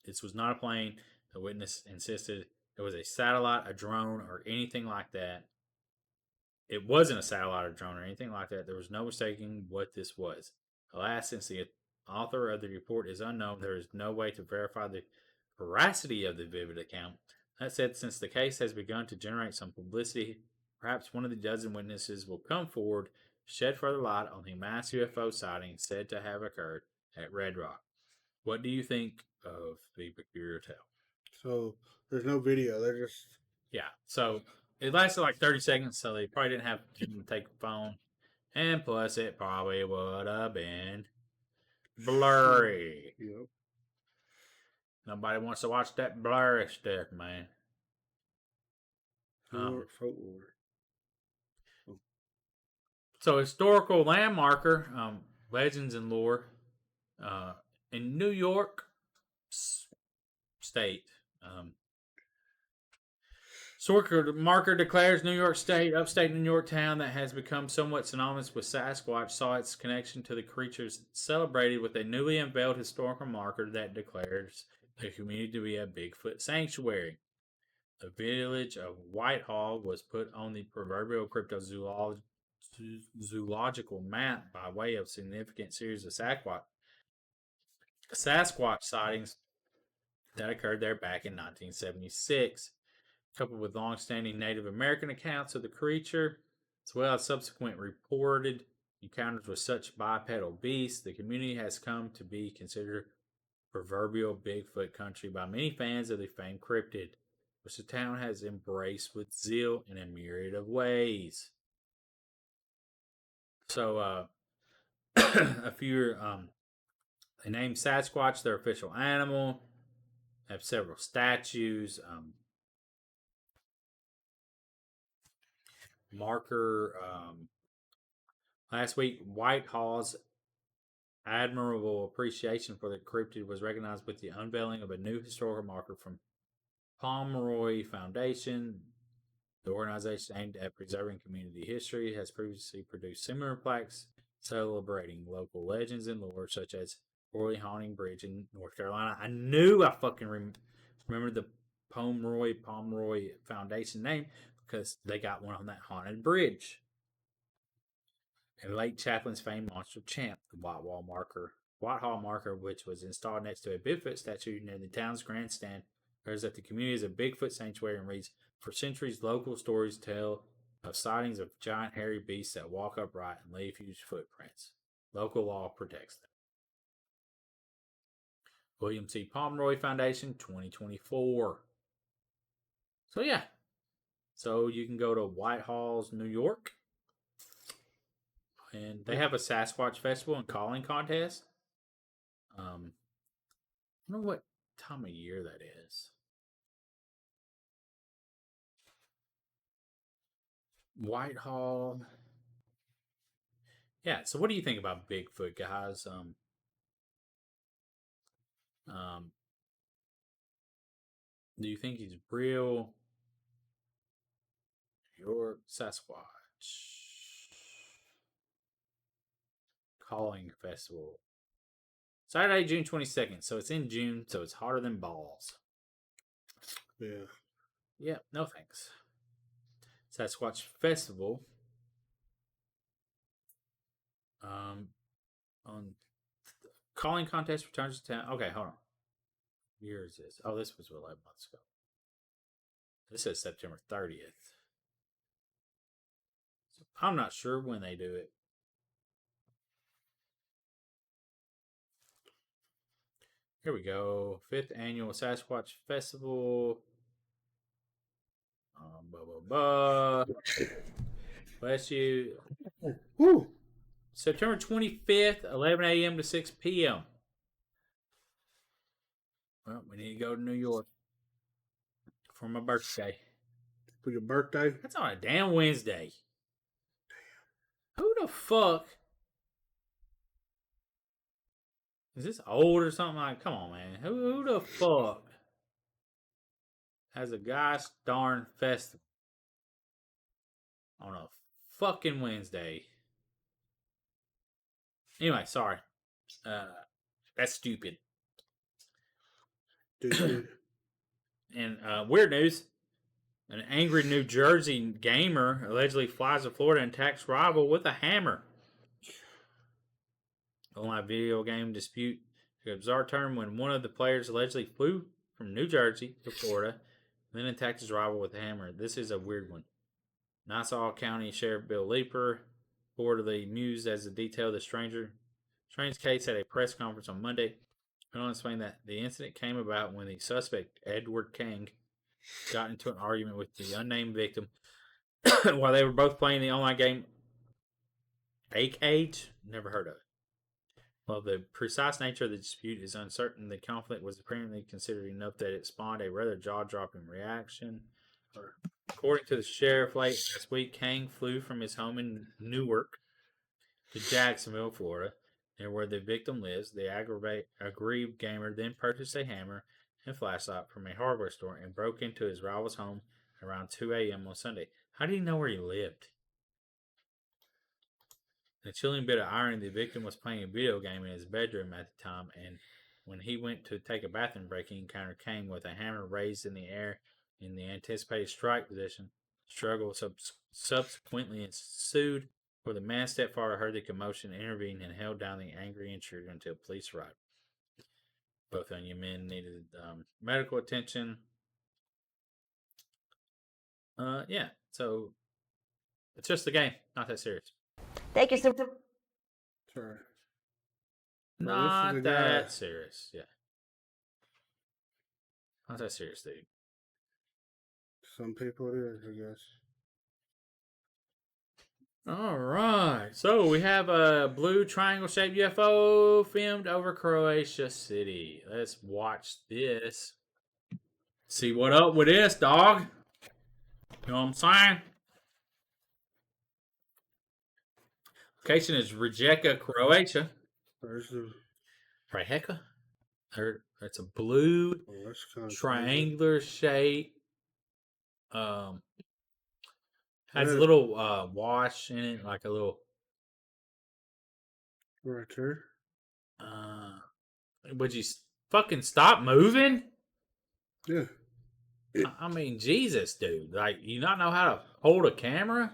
This was not a plane, the witness insisted. It was a satellite, a drone, or anything like that. It wasn't a satellite or drone or anything like that. There was no mistaking what this was. Alas, since the author of the report is unknown, there is no way to verify the veracity of the vivid account. That said, since the case has begun to generate some publicity, perhaps one of the dozen witnesses will come forward, shed further light on the mass UFO sighting said to have occurred at Red Rock. What do you think of the peculiar tale? So there's no video. They're just So it lasted like 30 seconds, so they probably didn't have to take a phone, and plus it probably would have been blurry. Yep. Nobody wants to watch that blurry stuff, man. So historical landmarker, legends and lore, in New York State. Historical marker declares New York State, upstate New York town that has become somewhat synonymous with Sasquatch, saw its connection to the creatures celebrated with a newly unveiled historical marker that declares the community to be a Bigfoot sanctuary. The village of Whitehall was put on the proverbial cryptozoological map by way of significant series of Sasquatch sightings that occurred there back in 1976, coupled with long-standing Native American accounts of the creature, as well as subsequent reported encounters with such bipedal beasts. The community has come to be considered proverbial Bigfoot country by many fans of the famed cryptid, which the town has embraced with zeal in a myriad of ways. So, a few, they named Sasquatch their official animal. They have several statues. Marker. Last week, Whitehall's admirable appreciation for the cryptid was recognized with the unveiling of a new historical marker from Pomeroy Foundation. The organization aimed at preserving community history has previously produced similar plaques celebrating local legends and lore, such as Orley Haunting Bridge in North Carolina. I knew I fucking remembered the Pomeroy Foundation name because they got one on that haunted bridge. And Lake Chaplin's famed monster champ, the Whitehall marker, which was installed next to a Bigfoot statue near the town's grandstand, declares that the community is a Bigfoot sanctuary and reads, "For centuries, local stories tell of sightings of giant hairy beasts that walk upright and leave huge footprints. Local law protects them." William C. Pomeroy Foundation, 2024. So yeah. So you can go to Whitehall's, New York, And they have a Sasquatch festival and calling contest. I don't know what time of year that is. Whitehall. Yeah, so what do you think about Bigfoot, guys? Do you think he's real? New York Sasquatch Calling Festival. Saturday, June 22nd. So it's in June, so it's hotter than balls. Yeah. Yeah, no thanks. Sasquatch Festival. On calling contest returns to town. Okay, hold on. What year is this? Oh, this was 11 months ago. This says September 30th. So I'm not sure when they do it. Here we go. 5th annual Sasquatch Festival. Bless you. Woo. September 25th, 11 a.m. to 6 p.m. Well, we need to go to New York for my birthday. For your birthday? That's on a damn Wednesday. Damn. Who the fuck? Is this old or something? Like, come on, man. Who the fuck has a gosh darn festival on a fucking Wednesday? Anyway, sorry. That's stupid. Dude. And weird news. An angry New Jersey gamer allegedly flies to Florida and attacks rival with a hammer. Online video game dispute took a bizarre turn when one of the players allegedly flew from New Jersey to Florida, then attacked his rival with a hammer. This is a weird one. Nassau County Sheriff Bill Leeper reportedly mused as the detail of the strange case at a press conference on Monday. He explained that the incident came about when the suspect, Edward King, got into an argument with the unnamed victim while they were both playing the online game Age. Never heard of it. While the precise nature of the dispute is uncertain, the conflict was apparently considered enough that it spawned a rather jaw-dropping reaction. According to the sheriff, late last week, King flew from his home in Newark to Jacksonville, Florida, near where the victim lives. The aggrieved gamer then purchased a hammer and flashlight from a hardware store and broke into his rival's home around 2 a.m. on Sunday. How did he know where he lived? The chilling bit of irony, the victim was playing a video game in his bedroom at the time, and when he went to take a bathroom break, he encountered King with a hammer raised in the air in the anticipated strike position. Struggle subsequently ensued, where the man stepped forward, heard the commotion, intervened, and held down the angry intruder until police arrived. Both young men needed medical attention. Yeah, so it's just a game, not that serious. Thank you, sir. Sorry. Not that serious, yeah. Not that serious, dude. Some people it is, I guess. All right. So we have a blue triangle-shaped UFO filmed over Croatia City. Let's watch this. See what up with this, dog. You know what I'm saying? Location is Rijeka, Croatia. Where's the Rijeka? It's a blue triangular shape. Has a little wash in it, like a little. Right there. Would you fucking stop moving? Yeah. I mean, Jesus, dude. Like, you not know how to hold a camera?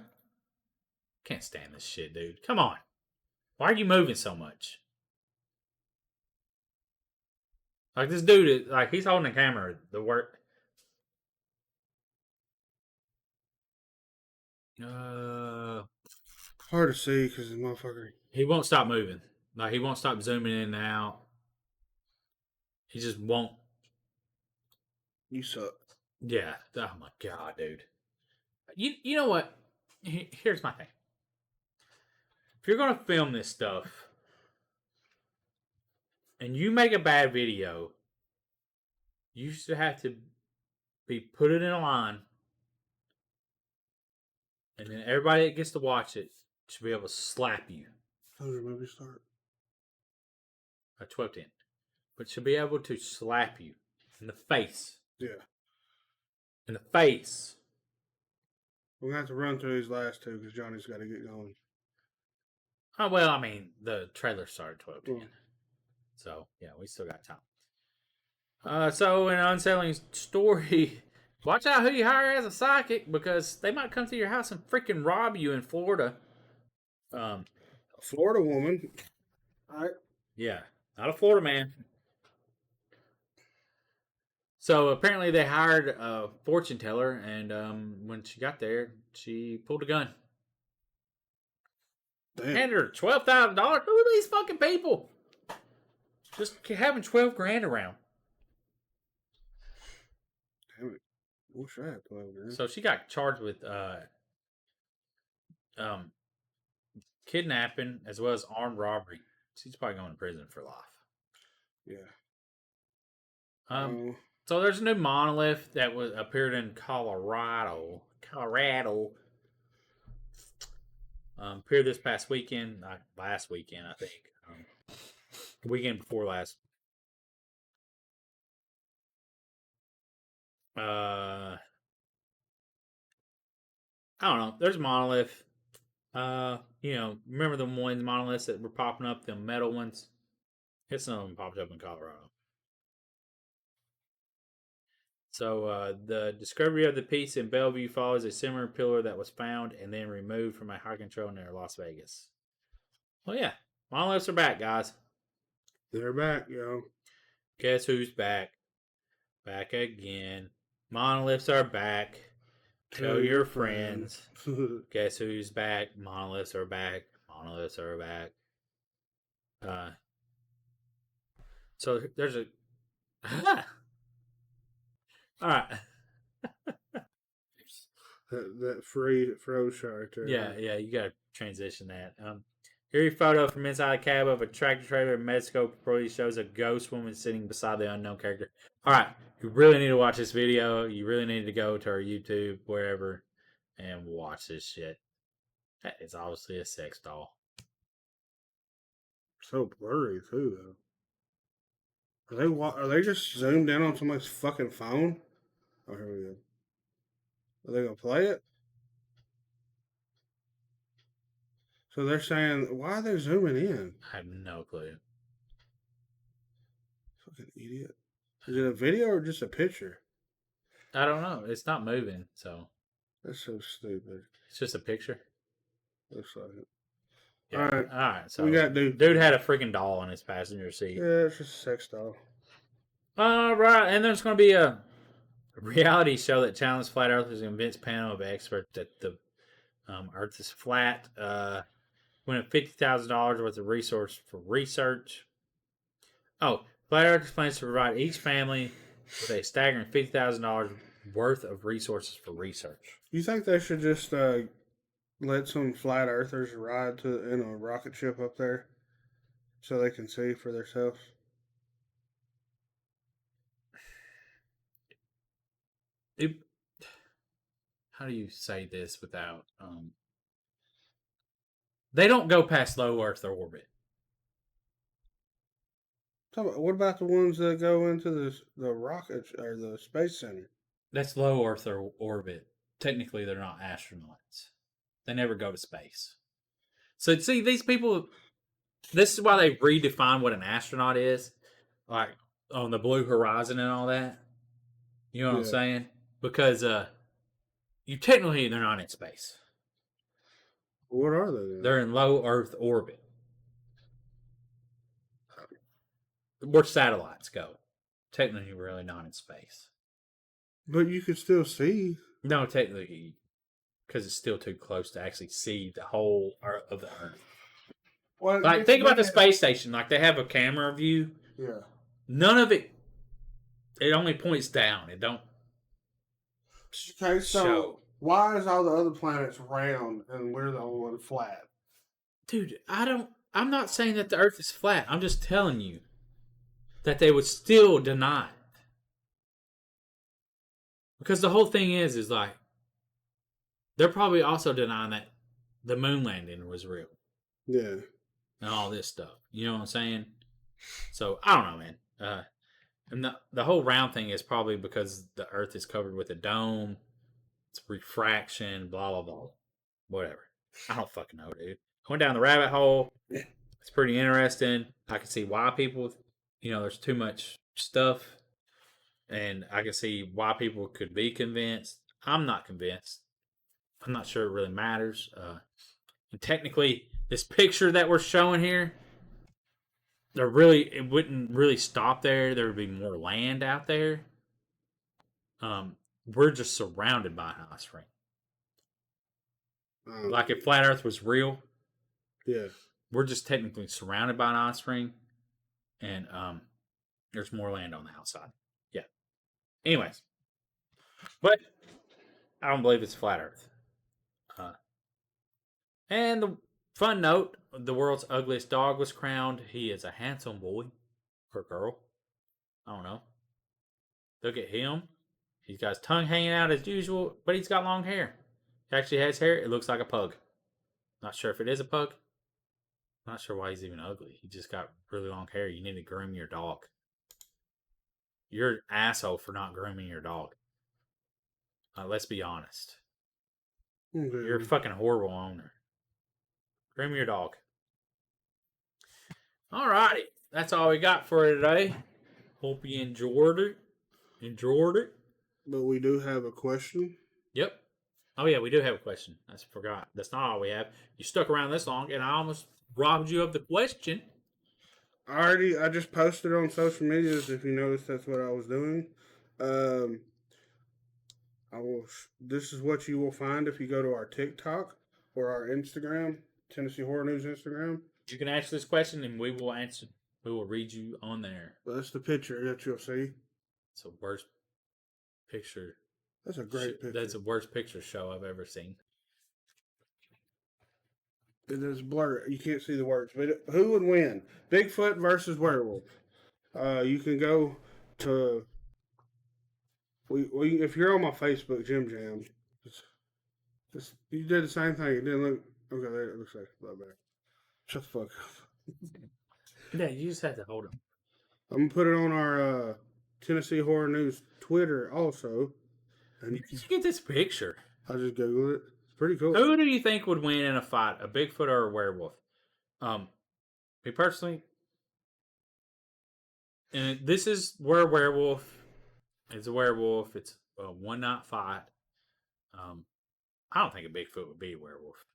Can't stand this shit, dude. Come on. Why are you moving so much? Like, this dude is, like, he's holding the camera. The work. Hard to see because the motherfucker. He won't stop moving. Like, he won't stop zooming in and out. He just won't. You suck. Yeah. Oh my god, dude. You know what? Here's my thing. if you're going to film this stuff and you make a bad video, you should have to put it in a line, and then everybody that gets to watch it should be able to slap you. How does your movie start? A 12-10. But should be able to slap you in the face. Yeah. In the face. We're going to have to run through these last two because Johnny's got to get going. Oh, well, I mean, the trailer started 12-10. So, yeah, we still got time. So, in an unsettling story, watch out who you hire as a psychic because they might come to your house and freaking rob you in Florida. A Florida woman. All right. Yeah, not a Florida man. So apparently they hired a fortune teller, and when she got there, she pulled a gun. Damn. Handed her $12,000. Who are these fucking people? Just having $12,000 around. Damn it! Wish I had $12,000. So she got charged with kidnapping as well as armed robbery. She's probably going to prison for life. Yeah. So there's a new monolith that appeared in Colorado. Appeared this past weekend. Last weekend, I think. The weekend before last. I don't know. There's a monolith. Remember the monoliths that were popping up, the metal ones? It's some of them popped up in Colorado. So the discovery of the piece in Bellevue follows a similar pillar that was found and then removed from a hiking trail near Las Vegas. Well, yeah, monoliths are back, guys. They're back, yo. Guess who's back? Back again. Monoliths are back. Tell your friends. Guess who's back? Monoliths are back. Monoliths are back. So there's a... All right. that froze right there. Yeah, you got to transition that. Eerie photo from inside a cab of a tractor trailer in Mexico probably shows a ghost woman sitting beside the unknown character. All right, you really need to watch this video. You really need to go to our YouTube, wherever, and watch this shit. That is obviously a sex doll. So blurry too, though. Are they just zoomed in on somebody's fucking phone? Oh, here we go. Are they gonna play it? So they're saying, why are they zooming in? I have no clue. Fucking idiot. Is it a video or just a picture? I don't know. It's not moving, so. That's so stupid. It's just a picture. Looks like it. Yeah. All right. So we got dude had a freaking doll in his passenger seat. Yeah, it's just a sex doll. All right, and there's going to be a reality show that challenges flat earthers and convinced panel of experts that the Earth is flat. Winning $50,000 worth of resource for research. Oh, Flat Earth plans to provide each family with a staggering $50,000 worth of resources for research. You think they should just let some flat earthers ride in a rocket ship up there so they can see for themselves? How do you say this without... They don't go past low Earth orbit. What about the ones that go into the rocket or the space center? That's low Earth orbit. Technically, they're not astronauts. They never go to space. So, see, these people... This is why they redefine what an astronaut is. Like, on the Blue Horizon and all that. You know what I'm saying? Because they're not in space. What are they then? They're in low Earth orbit. Where satellites go. Technically, we're really not in space. But you could still see. No, technically, because it's still too close to actually see the whole of the Earth. Well, like, think about the space station. Like, they have a camera view. Yeah. None of it. It only points down. It don't. Okay, so why is all the other planets round and we're the only one flat? Dude, I'm not saying that the earth is flat. I'm just telling you that they would still deny it. Because the whole thing is like, they're probably also denying that the moon landing was real. Yeah. And all this stuff. You know what I'm saying? So, I don't know, man. And the whole round thing is probably because the earth is covered with a dome. It's refraction, blah, blah, blah. Whatever. I don't fucking know, dude. Went down the rabbit hole. It's pretty interesting. I can see why people, there's too much stuff. And I can see why people could be convinced. I'm not convinced. I'm not sure it really matters. And technically, this picture that we're showing here, it wouldn't really stop there. There would be more land out there. We're just surrounded by an ice ring. Like if flat Earth was real, yeah, we're just technically surrounded by an ice ring, and there's more land on the outside. Yeah. Anyways, but I don't believe it's flat Earth. And the fun note: the world's ugliest dog was crowned. He is a handsome boy or girl. I don't know. Look at him. He's got his tongue hanging out as usual, but he's got long hair. He actually has hair. It looks like a pug. Not sure if it is a pug. Not sure why he's even ugly. He just got really long hair. You need to groom your dog. You're an asshole for not grooming your dog. Let's be honest. Okay. You're a fucking horrible owner. Groom your dog. Alrighty. That's all we got for today. Hope you enjoyed it. But we do have a question. Yep. Oh, yeah, we do have a question. I forgot. That's not all we have. You stuck around this long, and I almost robbed you of the question. I just posted on social medias. If you noticed, that's what I was doing. This is what you will find if you go to our TikTok or our Instagram, Tennessee Horror News Instagram. You can answer this question, and we will answer. We will read you on there. That's the picture that you'll see. It's the worst picture. That's a great picture. That's the worst picture show I've ever seen. It is blurred. You can't see the words. But who would win? Bigfoot versus werewolf. You can go to... if you're on my Facebook, Jim Jam, you did the same thing. It didn't look... Okay, there it looks like a lot better. Shut the fuck up. Yeah, you just have to hold them. I'm going to put it on our Tennessee Horror News Twitter also. And you get this picture. I just Googled it. It's pretty cool. Who do you think would win in a fight, a Bigfoot or a werewolf? Me personally, and this is where a werewolf is a werewolf. It's a one-night fight. I don't think a Bigfoot would be a werewolf.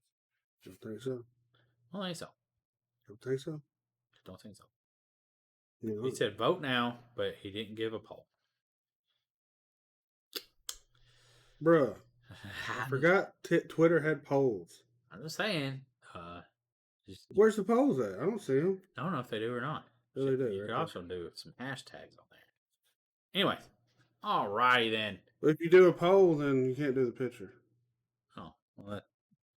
Don't think so. I don't think so. Don't think so? Don't think so. You know, He said vote now, but he didn't give a poll. Bruh. I forgot Twitter had polls. I'm just saying. Where's the polls at? I don't see them. I don't know if they do or not. Yeah, they do. You could also do some hashtags on there. Anyways, alrighty then. But if you do a poll, then you can't do the picture. Oh, well,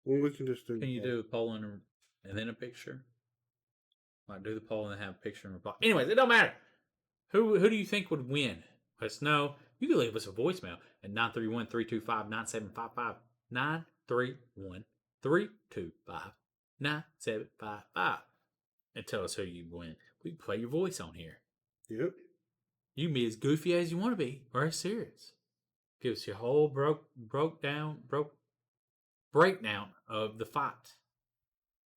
we can just do. Can you do a poll and then a picture? Like do the poll and then have a picture and reply. Anyways, it don't matter. Who do you think would win? Let us know. You can leave us a voicemail at 931-325-9755. 931-325-9755. And tell us who you win. We can play your voice on here. Yep. You can be as goofy as you want to be, or as serious. Give us your whole breakdown of the fight.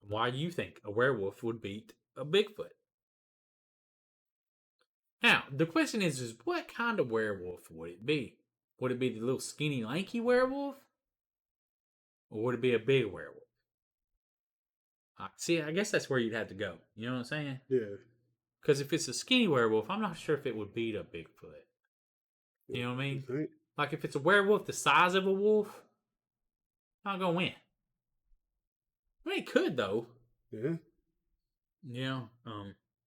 Why you think a werewolf would beat a Bigfoot. Now, the question is what kind of werewolf would it be? Would it be the little skinny, lanky werewolf? Or would it be a big werewolf? See, I guess that's where you'd have to go. You know what I'm saying? Yeah. Because if it's a skinny werewolf, I'm not sure if it would beat a Bigfoot. You know what I mean? Like if it's a werewolf the size of a wolf, not gonna win. I mean, it could though. Yeah. Yeah.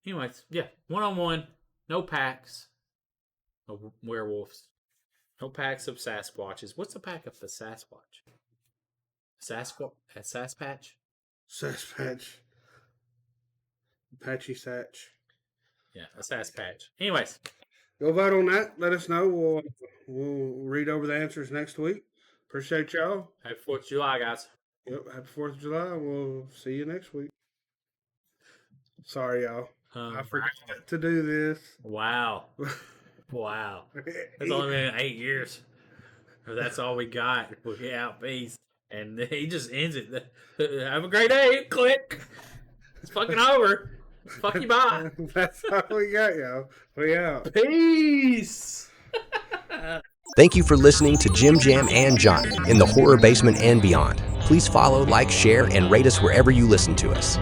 Anyways, yeah. 1-on-1, no packs of werewolves, no packs of Sasquatches. What's a pack of a Sasquatch? Sasquatch? A Saspatch? Saspatch. Patchy Satch. Yeah, a Sass Patch. Anyways. Go vote on that. Let us know. We'll read over the answers next week. Appreciate y'all. Happy 4th of July, guys. Yep, happy 4th of July. We'll see you next week. Sorry, y'all. I forgot to do this. Wow. Wow. It's only been 8 years. That's all we got. We out. Peace. And he just ends it. Have a great day. Click. It's fucking over. Fuck you, bye. That's all we got, y'all. We out. Peace. Thank you for listening to Jim Jam and Johnny in the Horror Basement and Beyond. Please follow, like, share, and rate us wherever you listen to us.